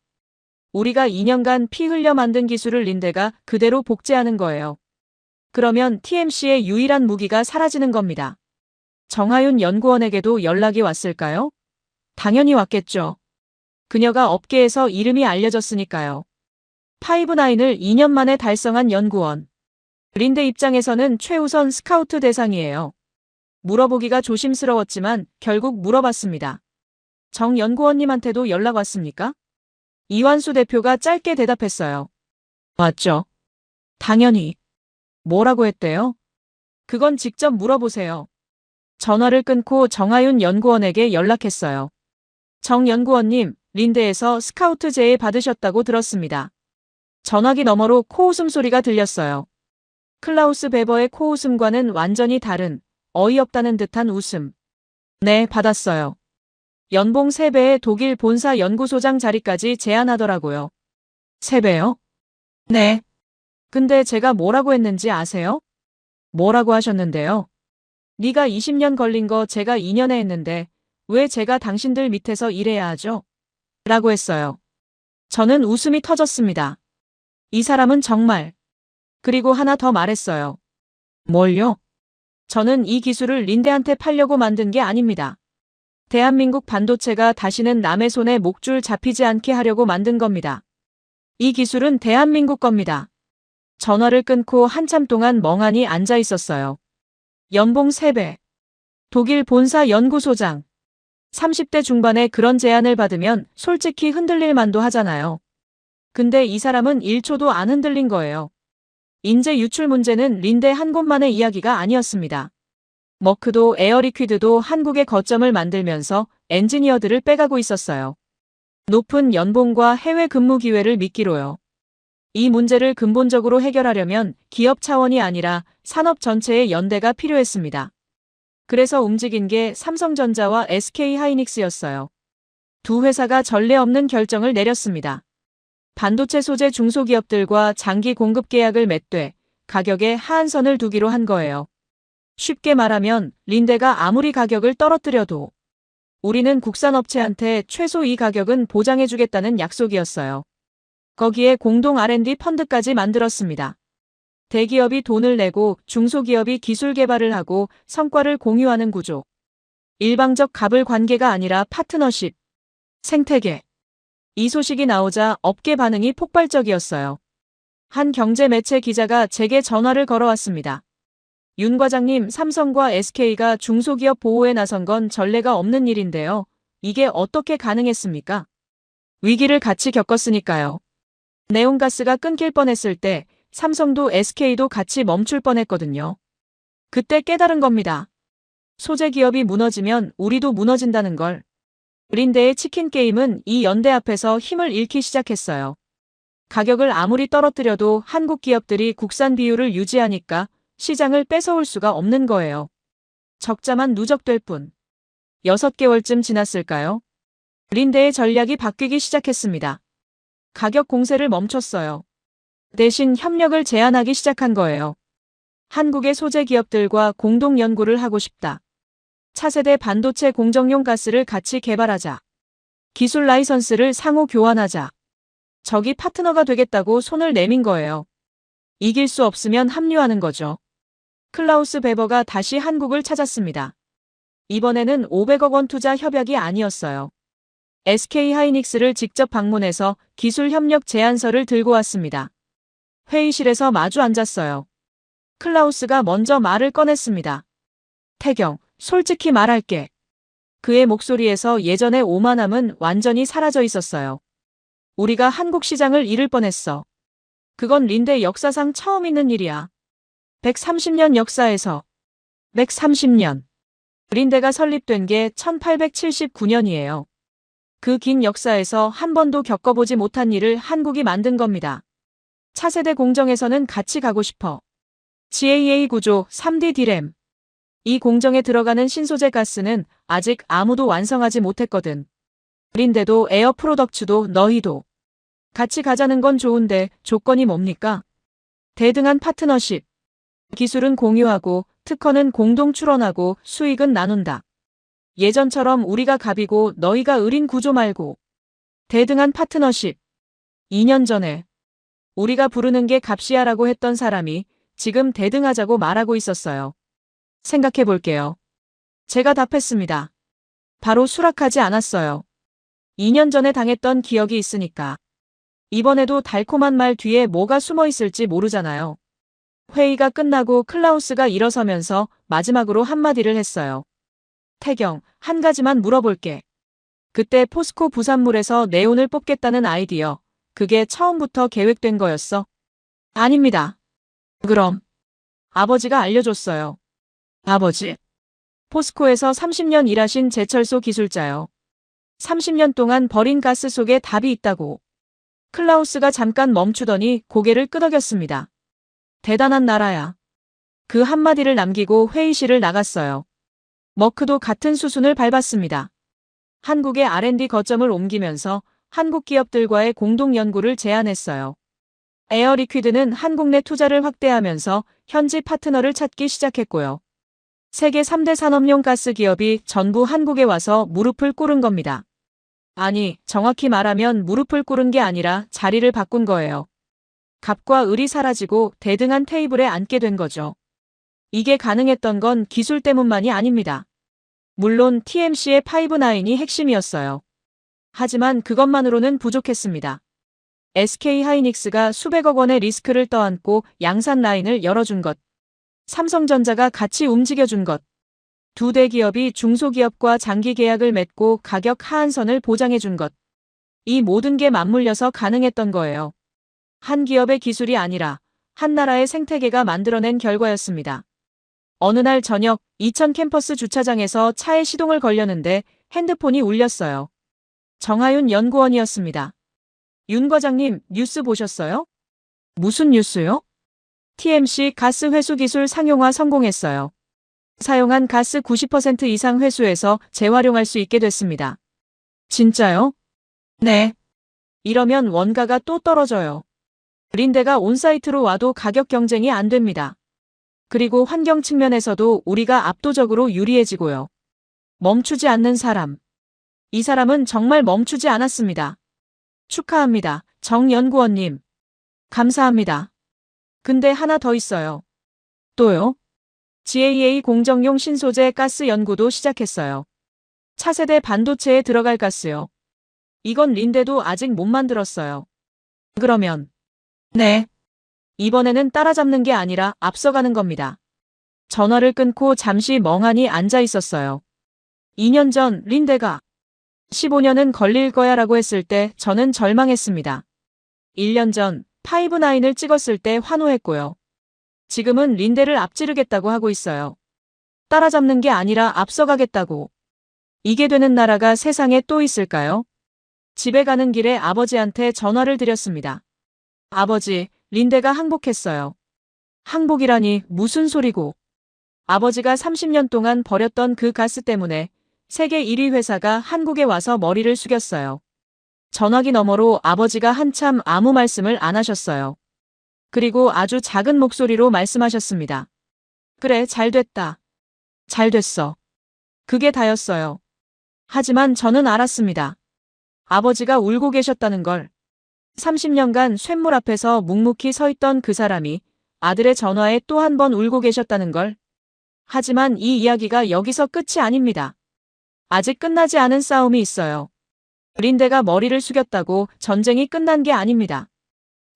우리가 2년간 피 흘려 만든 기술을 린데가 그대로 복제하는 거예요. 그러면 TMC의 유일한 무기가 사라지는 겁니다. 정하윤 연구원에게도 연락이 왔을까요? 당연히 왔겠죠. 그녀가 업계에서 이름이 알려졌으니까요. 파이브나인을 2년 만에 달성한 연구원. 린데 입장에서는 최우선 스카우트 대상이에요. 물어보기가 조심스러웠지만 결국 물어봤습니다. 정 연구원님한테도 연락 왔습니까? 이완수 대표가 짧게 대답했어요. 왔죠. 당연히. 뭐라고 했대요? 그건 직접 물어보세요. 전화를 끊고 정하윤 연구원에게 연락했어요. 정 연구원님, 린데에서 스카우트 제의 받으셨다고 들었습니다. 전화기 너머로 코웃음 소리가 들렸어요. 클라우스 베버의 코웃음과는 완전히 다른, 어이없다는 듯한 웃음. 네, 받았어요. 연봉 3배의 독일 본사 연구소장 자리까지 제안하더라고요. 3배요? 네. 근데 제가 뭐라고 했는지 아세요? 뭐라고 하셨는데요? 네가 20년 걸린 거 제가 2년에 했는데 왜 제가 당신들 밑에서 일해야 하죠? 라고 했어요. 저는 웃음이 터졌습니다. 이 사람은 정말. 그리고 하나 더 말했어요. 뭘요? 저는 이 기술을 린데한테 팔려고 만든 게 아닙니다. 대한민국 반도체가 다시는 남의 손에 목줄 잡히지 않게 하려고 만든 겁니다. 이 기술은 대한민국 겁니다. 전화를 끊고 한참 동안 멍하니 앉아 있었어요. 연봉 3배. 독일 본사 연구소장. 30대 중반에 그런 제안을 받으면 솔직히 흔들릴 만도 하잖아요. 근데 이 사람은 1초도 안 흔들린 거예요. 인재 유출 문제는 린데 한 곳만의 이야기가 아니었습니다. 머크도 에어리퀴드도 한국의 거점을 만들면서 엔지니어들을 빼가고 있었어요. 높은 연봉과 해외 근무 기회를 미끼로요. 이 문제를 근본적으로 해결하려면 기업 차원이 아니라 산업 전체의 연대가 필요했습니다. 그래서 움직인 게 삼성전자와 SK하이닉스였어요. 두 회사가 전례 없는 결정을 내렸습니다. 반도체 소재 중소기업들과 장기 공급 계약을 맺되 가격에 하한선을 두기로 한 거예요. 쉽게 말하면 린데가 아무리 가격을 떨어뜨려도 우리는 국산 업체한테 최소 이 가격은 보장해주겠다는 약속이었어요. 거기에 공동 R&D 펀드까지 만들었습니다. 대기업이 돈을 내고 중소기업이 기술 개발을 하고 성과를 공유하는 구조. 일방적 갑을 관계가 아니라 파트너십. 생태계. 이 소식이 나오자 업계 반응이 폭발적이었어요. 한 경제 매체 기자가 제게 전화를 걸어왔습니다. 윤 과장님, 삼성과 SK가 중소기업 보호에 나선 건 전례가 없는 일인데요. 이게 어떻게 가능했습니까? 위기를 같이 겪었으니까요. 네온가스가 끊길 뻔했을 때 삼성도 SK도 같이 멈출 뻔했거든요. 그때 깨달은 겁니다. 소재 기업이 무너지면 우리도 무너진다는 걸. 린데의 치킨 게임은 이 연대 앞에서 힘을 잃기 시작했어요. 가격을 아무리 떨어뜨려도 한국 기업들이 국산 비율을 유지하니까 시장을 뺏어올 수가 없는 거예요. 적자만 누적될 뿐. 6개월쯤 지났을까요? 린데의 전략이 바뀌기 시작했습니다. 가격 공세를 멈췄어요. 대신 협력을 제한하기 시작한 거예요. 한국의 소재 기업들과 공동 연구를 하고 싶다. 차세대 반도체 공정용 가스를 같이 개발하자. 기술 라이선스를 상호 교환하자. 적이 파트너가 되겠다고 손을 내민 거예요. 이길 수 없으면 합류하는 거죠. 클라우스 베버가 다시 한국을 찾았습니다. 이번에는 500억 원 투자 협약이 아니었어요. SK 하이닉스를 직접 방문해서 기술 협력 제안서를 들고 왔습니다. 회의실에서 마주 앉았어요. 클라우스가 먼저 말을 꺼냈습니다. 태경, 솔직히 말할게. 그의 목소리에서 예전의 오만함은 완전히 사라져 있었어요. 우리가 한국 시장을 잃을 뻔했어. 그건 린데 역사상 처음 있는 일이야. 130년 역사에서 130년. 린데가 설립된 게 1879년이에요. 그 긴 역사에서 한 번도 겪어보지 못한 일을 한국이 만든 겁니다. 차세대 공정에서는 같이 가고 싶어. GAA 구조 3D 디램. 이 공정에 들어가는 신소재 가스는 아직 아무도 완성하지 못했거든. 린데도 에어 프로덕츠도 너희도. 같이 가자는 건 좋은데 조건이 뭡니까? 대등한 파트너십. 기술은 공유하고 특허는 공동 출원하고 수익은 나눈다. 예전처럼 우리가 갑이고 너희가 을인 구조 말고. 대등한 파트너십. 2년 전에 우리가 부르는 게 값이야라고 했던 사람이 지금 대등하자고 말하고 있었어요. 생각해 볼게요. 제가 답했습니다. 바로 수락하지 않았어요. 2년 전에 당했던 기억이 있으니까. 이번에도 달콤한 말 뒤에 뭐가 숨어 있을지 모르잖아요. 회의가 끝나고 클라우스가 일어서면서 마지막으로 한마디를 했어요. 태경, 한 가지만 물어볼게. 그때 포스코 부산물에서 네온을 뽑겠다는 아이디어, 그게 처음부터 계획된 거였어? 아닙니다. 그럼? 아버지가 알려줬어요. 아버지? 포스코에서 30년 일하신 제철소 기술자요. 30년 동안 버린 가스 속에 답이 있다고. 클라우스가 잠깐 멈추더니 고개를 끄덕였습니다. 대단한 나라야. 그 한마디를 남기고 회의실을 나갔어요. 머크도 같은 수순을 밟았습니다. 한국의 R&D 거점을 옮기면서 한국 기업들과의 공동 연구를 제안했어요. 에어리퀴드는 한국 내 투자를 확대하면서 현지 파트너를 찾기 시작했고요. 세계 3대 산업용 가스 기업이 전부 한국에 와서 무릎을 꿇은 겁니다. 아니, 정확히 말하면 무릎을 꿇은 게 아니라 자리를 바꾼 거예요. 갑과 을이 사라지고 대등한 테이블에 앉게 된 거죠. 이게 가능했던 건 기술 때문만이 아닙니다. 물론 TMC의 5-9이 핵심이었어요. 하지만 그것만으로는 부족했습니다. SK 하이닉스가 수백억 원의 리스크를 떠안고 양산 라인을 열어준 것. 삼성전자가 같이 움직여준 것. 두 대기업이 중소기업과 장기 계약을 맺고 가격 하한선을 보장해준 것. 이 모든 게 맞물려서 가능했던 거예요. 한 기업의 기술이 아니라 한 나라의 생태계가 만들어낸 결과였습니다. 어느 날 저녁 이천 캠퍼스 주차장에서 차에 시동을 걸렸는데 핸드폰이 울렸어요. 정하윤 연구원이었습니다. 윤 과장님, 뉴스 보셨어요? 무슨 뉴스요? TMC 가스 회수 기술 상용화 성공했어요. 사용한 가스 90% 이상 회수해서 재활용할 수 있게 됐습니다. 진짜요? 네. 이러면 원가가 또 떨어져요. 린데가 온사이트로 와도 가격 경쟁이 안 됩니다. 그리고 환경 측면에서도 우리가 압도적으로 유리해지고요. 멈추지 않는 사람. 이 사람은 정말 멈추지 않았습니다. 축하합니다, 정 연구원님. 감사합니다. 근데 하나 더 있어요. 또요? GAA 공정용 신소재 가스 연구도 시작했어요. 차세대 반도체에 들어갈 가스요. 이건 린데도 아직 못 만들었어요. 그러면 네. 이번에는 따라잡는 게 아니라 앞서가는 겁니다. 전화를 끊고 잠시 멍하니 앉아 있었어요. 2년 전 린데가 15년은 걸릴 거야 라고 했을 때 저는 절망했습니다. 1년 전 파이브나인을 찍었을 때 환호했고요. 지금은 린데를 앞지르겠다고 하고 있어요. 따라잡는 게 아니라 앞서가겠다고. 이게 되는 나라가 세상에 또 있을까요? 집에 가는 길에 아버지한테 전화를 드렸습니다. 아버지, 린데가 항복했어요. 항복이라니 무슨 소리고. 아버지가 30년 동안 버렸던 그 가스 때문에 세계 1위 회사가 한국에 와서 머리를 숙였어요. 전화기 너머로 아버지가 한참 아무 말씀을 안 하셨어요. 그리고 아주 작은 목소리로 말씀하셨습니다. 그래, 잘 됐다. 잘 됐어. 그게 다였어요. 하지만 저는 알았습니다. 아버지가 울고 계셨다는 걸. 30년간 쇳물 앞에서 묵묵히 서 있던 그 사람이 아들의 전화에 또 한 번 울고 계셨다는 걸. 하지만 이 이야기가 여기서 끝이 아닙니다. 아직 끝나지 않은 싸움이 있어요. 린데가 머리를 숙였다고 전쟁이 끝난 게 아닙니다.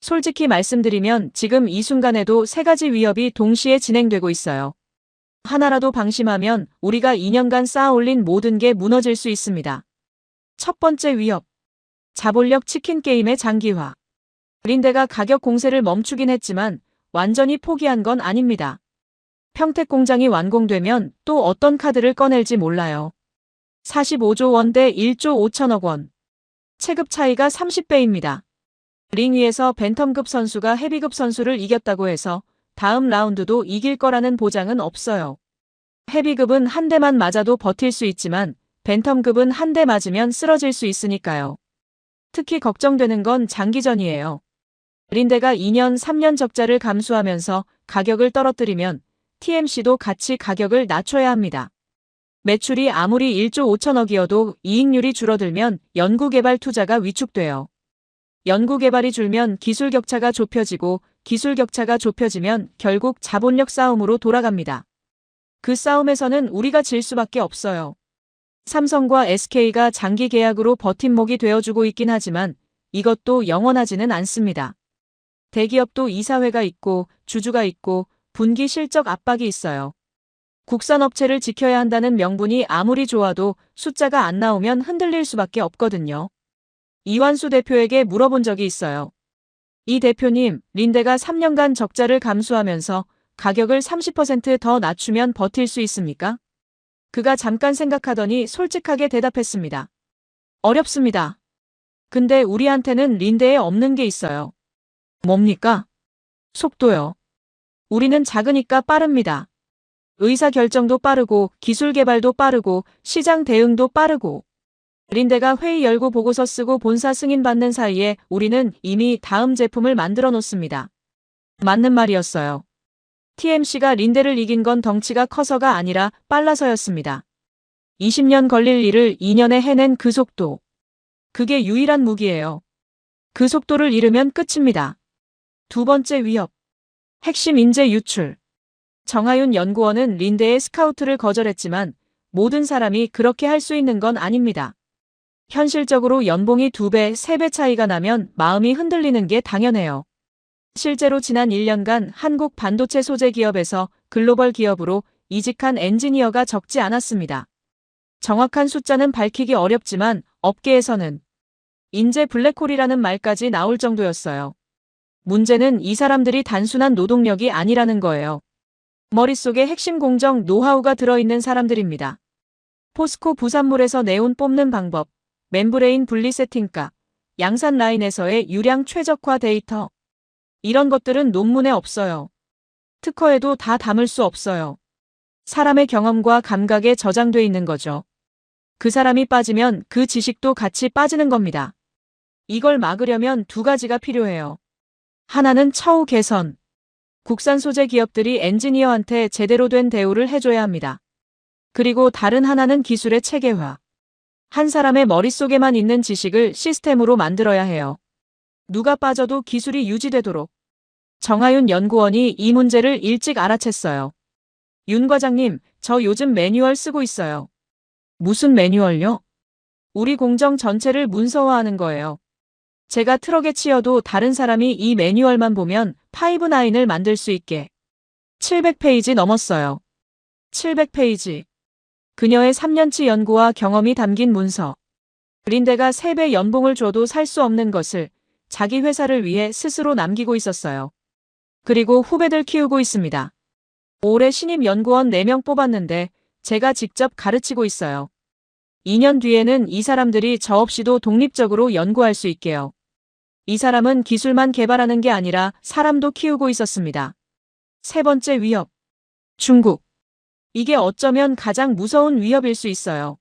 솔직히 말씀드리면 지금 이 순간에도 세 가지 위협이 동시에 진행되고 있어요. 하나라도 방심하면 우리가 2년간 쌓아올린 모든 게 무너질 수 있습니다. 첫 번째 위협. 자본력 치킨 게임의 장기화. 린데가 가격 공세를 멈추긴 했지만 완전히 포기한 건 아닙니다. 평택 공장이 완공되면 또 어떤 카드를 꺼낼지 몰라요. 45조 원 대 1조 5천억 원. 체급 차이가 30배입니다. 링 위에서 벤텀급 선수가 헤비급 선수를 이겼다고 해서 다음 라운드도 이길 거라는 보장은 없어요. 헤비급은 한 대만 맞아도 버틸 수 있지만 벤텀급은 한 대 맞으면 쓰러질 수 있으니까요. 특히 걱정되는 건 장기전이에요. 린데가 2년, 3년 적자를 감수하면서 가격을 떨어뜨리면 TMC도 같이 가격을 낮춰야 합니다. 매출이 아무리 1조 5천억이어도 이익률이 줄어들면 연구개발 투자가 위축돼요. 연구개발이 줄면 기술 격차가 좁혀지고 기술 격차가 좁혀지면 결국 자본력 싸움으로 돌아갑니다. 그 싸움에서는 우리가 질 수밖에 없어요. 삼성과 SK가 장기 계약으로 버팀목이 되어주고 있긴 하지만 이것도 영원하지는 않습니다. 대기업도 이사회가 있고 주주가 있고 분기 실적 압박이 있어요. 국산 업체를 지켜야 한다는 명분이 아무리 좋아도 숫자가 안 나오면 흔들릴 수밖에 없거든요. 이완수 대표에게 물어본 적이 있어요. 이 대표님, 린데가 3년간 적자를 감수하면서 가격을 30% 더 낮추면 버틸 수 있습니까? 그가 잠깐 생각하더니 솔직하게 대답했습니다. 어렵습니다. 근데 우리한테는 린데에 없는 게 있어요. 뭡니까? 속도요. 우리는 작으니까 빠릅니다. 의사결정도 빠르고 기술 개발도 빠르고 시장 대응도 빠르고. 린데가 회의 열고 보고서 쓰고 본사 승인 받는 사이에 우리는 이미 다음 제품을 만들어 놓습니다. 맞는 말이었어요. TMC가 린데를 이긴 건 덩치가 커서가 아니라 빨라서였습니다. 20년 걸릴 일을 2년에 해낸 그 속도. 그게 유일한 무기예요. 그 속도를 잃으면 끝입니다. 두 번째 위협. 핵심 인재 유출. 정하윤 연구원은 린데의 스카우트를 거절했지만 모든 사람이 그렇게 할 수 있는 건 아닙니다. 현실적으로 연봉이 2배, 3배 차이가 나면 마음이 흔들리는 게 당연해요. 실제로 지난 1년간 한국 반도체 소재 기업에서 글로벌 기업으로 이직한 엔지니어가 적지 않았습니다. 정확한 숫자는 밝히기 어렵지만 업계에서는 인재 블랙홀이라는 말까지 나올 정도였어요. 문제는 이 사람들이 단순한 노동력이 아니라는 거예요. 머릿속에 핵심 공정 노하우가 들어있는 사람들입니다. 포스코 부산물에서 네온 뽑는 방법, 멤브레인 분리 세팅값, 양산 라인에서의 유량 최적화 데이터. 이런 것들은 논문에 없어요. 특허에도 다 담을 수 없어요. 사람의 경험과 감각에 저장돼 있는 거죠. 그 사람이 빠지면 그 지식도 같이 빠지는 겁니다. 이걸 막으려면 두 가지가 필요해요. 하나는 처우 개선. 국산 소재 기업들이 엔지니어한테 제대로 된 대우를 해줘야 합니다. 그리고 다른 하나는 기술의 체계화. 한 사람의 머릿속에만 있는 지식을 시스템으로 만들어야 해요. 누가 빠져도 기술이 유지되도록. 정하윤 연구원이 이 문제를 일찍 알아챘어요. 윤 과장님, 저 요즘 매뉴얼 쓰고 있어요. 무슨 매뉴얼요? 우리 공정 전체를 문서화하는 거예요. 제가 트럭에 치여도 다른 사람이 이 매뉴얼만 보면 파이브나인을 만들 수 있게. 700페이지 넘었어요. 700페이지. 그녀의 3년치 연구와 경험이 담긴 문서. 린데가 3배 연봉을 줘도 살 수 없는 것을 자기 회사를 위해 스스로 남기고 있었어요. 그리고 후배들 키우고 있습니다. 올해 신입 연구원 4명 뽑았는데 제가 직접 가르치고 있어요. 2년 뒤에는 이 사람들이 저 없이도 독립적으로 연구할 수 있게요. 이 사람은 기술만 개발하는 게 아니라 사람도 키우고 있었습니다. 세 번째 위협. 중국. 이게 어쩌면 가장 무서운 위협일 수 있어요.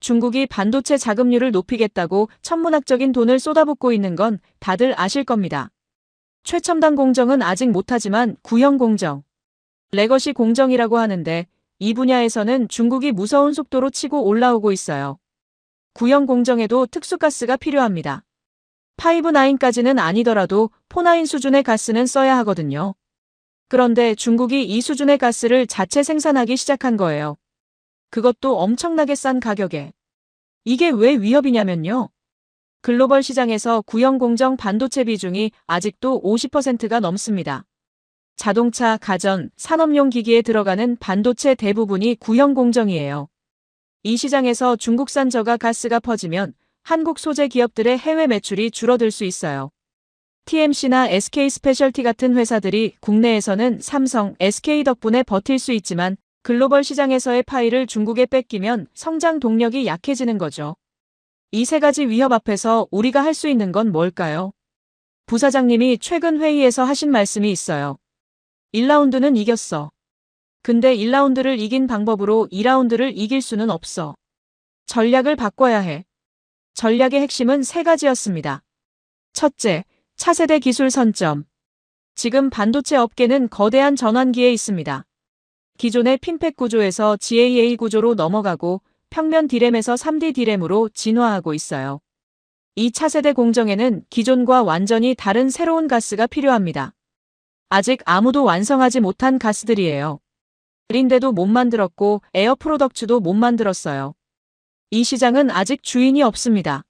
중국이 반도체 자금률을 높이겠다고 천문학적인 돈을 쏟아붓고 있는 건 다들 아실 겁니다. 최첨단 공정은 아직 못하지만 구형 공정, 레거시 공정이라고 하는데 이 분야에서는 중국이 무서운 속도로 치고 올라오고 있어요. 구형 공정에도 특수가스가 필요합니다. 5-9까지는 아니더라도 4-9 수준의 가스는 써야 하거든요. 그런데 중국이 이 수준의 가스를 자체 생산하기 시작한 거예요. 그것도 엄청나게 싼 가격에. 이게 왜 위협이냐면요. 글로벌 시장에서 구형 공정 반도체 비중이 아직도 50%가 넘습니다. 자동차, 가전, 산업용 기기에 들어가는 반도체 대부분이 구형 공정이에요. 이 시장에서 중국산 저가 가스가 퍼지면 한국 소재 기업들의 해외 매출이 줄어들 수 있어요. TMC나 SK 스페셜티 같은 회사들이 국내에서는 삼성, SK 덕분에 버틸 수 있지만 글로벌 시장에서의 파이를 중국에 뺏기면 성장 동력이 약해지는 거죠. 이 세 가지 위협 앞에서 우리가 할 수 있는 건 뭘까요? 부사장님이 최근 회의에서 하신 말씀이 있어요. 1라운드는 이겼어. 근데 1라운드를 이긴 방법으로 2라운드를 이길 수는 없어. 전략을 바꿔야 해. 전략의 핵심은 세 가지였습니다. 첫째, 차세대 기술 선점. 지금 반도체 업계는 거대한 전환기에 있습니다. 기존의 핀팩 구조에서 GAA 구조로 넘어가고 평면 D램에서 3D D램으로 진화하고 있어요. 이 차세대 공정에는 기존과 완전히 다른 새로운 가스가 필요합니다. 아직 아무도 완성하지 못한 가스들이에요. 린데도 못 만들었고 에어 프로덕츠도 못 만들었어요. 이 시장은 아직 주인이 없습니다.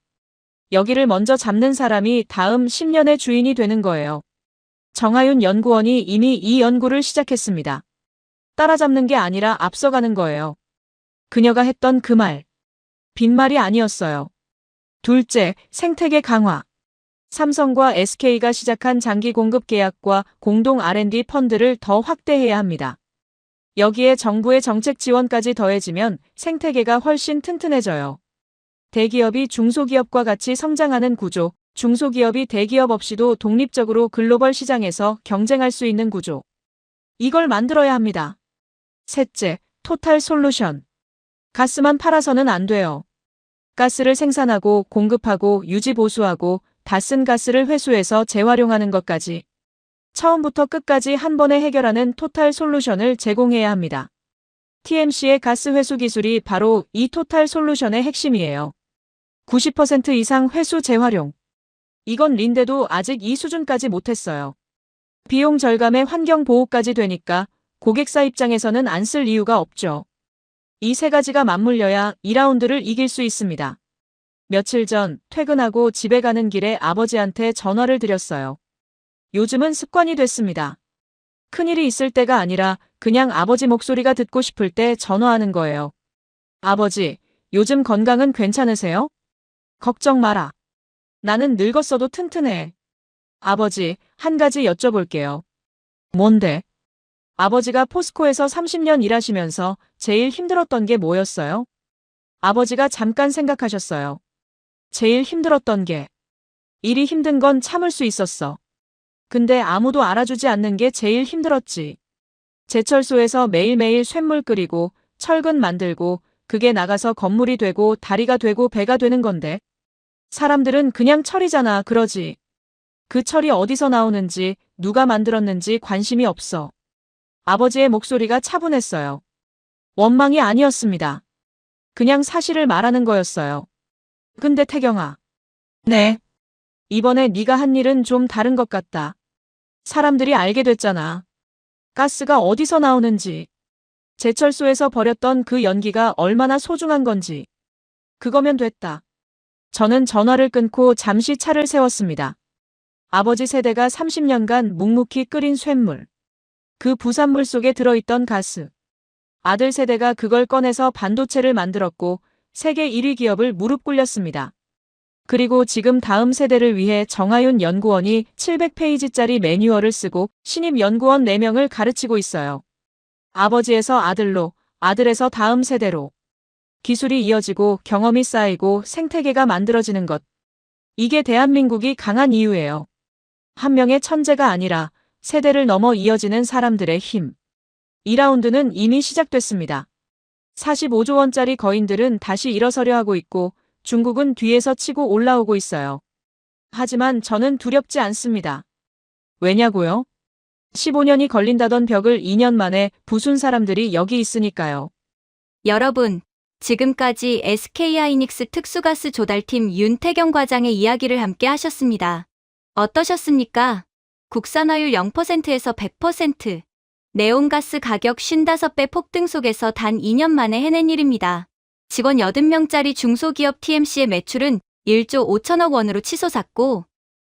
여기를 먼저 잡는 사람이 다음 10년의 주인이 되는 거예요. 정하윤 연구원이 이미 이 연구를 시작했습니다. 따라잡는 게 아니라 앞서가는 거예요. 그녀가 했던 그 말. 빈말이 아니었어요. 둘째, 생태계 강화. 삼성과 SK가 시작한 장기 공급 계약과 공동 R&D 펀드를 더 확대해야 합니다. 여기에 정부의 정책 지원까지 더해지면 생태계가 훨씬 튼튼해져요. 대기업이 중소기업과 같이 성장하는 구조, 중소기업이 대기업 없이도 독립적으로 글로벌 시장에서 경쟁할 수 있는 구조. 이걸 만들어야 합니다. 셋째, 토탈 솔루션. 가스만 팔아서는 안 돼요. 가스를 생산하고 공급하고 유지 보수하고 다 쓴 가스를 회수해서 재활용하는 것까지. 처음부터 끝까지 한 번에 해결하는 토탈 솔루션을 제공해야 합니다. TMC의 가스 회수 기술이 바로 이 토탈 솔루션의 핵심이에요. 90% 이상 회수 재활용. 이건 린데도 아직 이 수준까지 못했어요. 비용 절감에 환경 보호까지 되니까 고객사 입장에서는 안 쓸 이유가 없죠. 이 세 가지가 맞물려야 2라운드를 이길 수 있습니다. 며칠 전 퇴근하고 집에 가는 길에 아버지한테 전화를 드렸어요. 요즘은 습관이 됐습니다. 큰일이 있을 때가 아니라 그냥 아버지 목소리가 듣고 싶을 때 전화하는 거예요. 아버지, 요즘 건강은 괜찮으세요? 걱정 마라. 나는 늙었어도 튼튼해. 아버지, 한 가지 여쭤볼게요. 뭔데? 아버지가 포스코에서 30년 일하시면서 제일 힘들었던 게 뭐였어요? 아버지가 잠깐 생각하셨어요. 제일 힘들었던 게 일이 힘든 건 참을 수 있었어. 근데 아무도 알아주지 않는 게 제일 힘들었지. 제철소에서 매일매일 쇳물 끓이고 철근 만들고 그게 나가서 건물이 되고 다리가 되고 배가 되는 건데. 사람들은 그냥 철이잖아 그러지. 그 철이 어디서 나오는지 누가 만들었는지 관심이 없어. 아버지의 목소리가 차분했어요. 원망이 아니었습니다. 그냥 사실을 말하는 거였어요. 근데 태경아. 네. 이번에 네가 한 일은 좀 다른 것 같다. 사람들이 알게 됐잖아. 가스가 어디서 나오는지. 제철소에서 버렸던 그 연기가 얼마나 소중한 건지. 그거면 됐다. 저는 전화를 끊고 잠시 차를 세웠습니다. 아버지 세대가 30년간 묵묵히 끓인 쇳물. 그 부산물 속에 들어있던 가스. 아들 세대가 그걸 꺼내서 반도체를 만들었고 세계 1위 기업을 무릎 꿇렸습니다. 그리고 지금 다음 세대를 위해 정하윤 연구원이 700페이지짜리 매뉴얼을 쓰고 신입 연구원 4명을 가르치고 있어요. 아버지에서 아들로, 아들에서 다음 세대로. 기술이 이어지고 경험이 쌓이고 생태계가 만들어지는 것. 이게 대한민국이 강한 이유예요. 한 명의 천재가 아니라 세대를 넘어 이어지는 사람들의 힘. 2라운드는 이미 시작됐습니다. 45조 원짜리 거인들은 다시 일어서려 하고 있고 중국은 뒤에서 치고 올라오고 있어요. 하지만 저는 두렵지 않습니다. 왜냐고요? 15년이 걸린다던 벽을 2년 만에 부순 사람들이 여기 있으니까요.
여러분, 지금까지 SK하이닉스 특수가스 조달팀 윤태경 과장의 이야기를 함께 하셨습니다. 어떠셨습니까? 국산화율 0%에서 100%, 네온가스 가격 55배 폭등 속에서 단 2년 만에 해낸 일입니다. 직원 80명짜리 중소기업 TMC의 매출은 1조 5천억 원으로 치솟았고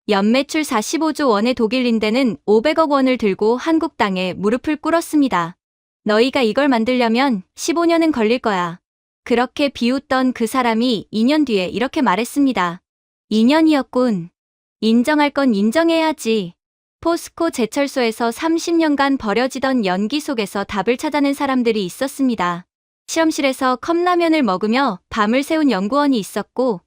연매출 45조 원의 독일린대는 500억 원을 들고 한국 땅에 무릎을 꿇었습니다. 너희가 이걸 만들려면 15년은 걸릴 거야. 그렇게 비웃던 그 사람이 2년 뒤에 이렇게 말했습니다. 2년이었군. 인정할 건 인정해야지. 포스코 제철소에서 30년간 버려지던 연기 속에서 답을 찾아낸 사람들이 있었습니다. 실험실에서 컵라면을 먹으며 밤을 새운 연구원이 있었고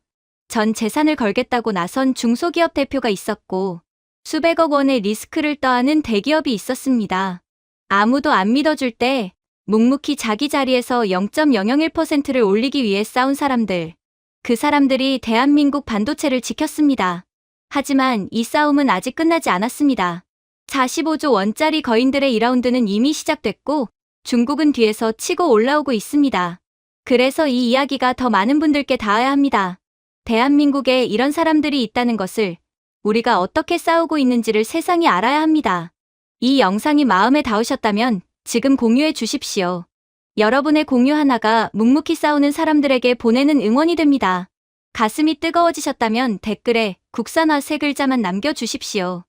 전 재산을 걸겠다고 나선 중소기업 대표가 있었고 수백억 원의 리스크를 떠안은 대기업이 있었습니다. 아무도 안 믿어줄 때 묵묵히 자기 자리에서 0.001%를 올리기 위해 싸운 사람들. 그 사람들이 대한민국 반도체를 지켰습니다. 하지만 이 싸움은 아직 끝나지 않았습니다. 45조 원짜리 거인들의 2라운드는 이미 시작됐고 중국은 뒤에서 치고 올라오고 있습니다. 그래서 이 이야기가 더 많은 분들께 닿아야 합니다. 대한민국에 이런 사람들이 있다는 것을, 우리가 어떻게 싸우고 있는지를 세상이 알아야 합니다. 이 영상이 마음에 닿으셨다면 지금 공유해 주십시오. 여러분의 공유 하나가 묵묵히 싸우는 사람들에게 보내는 응원이 됩니다. 가슴이 뜨거워지셨다면 댓글에 국산화 3글자만 남겨주십시오.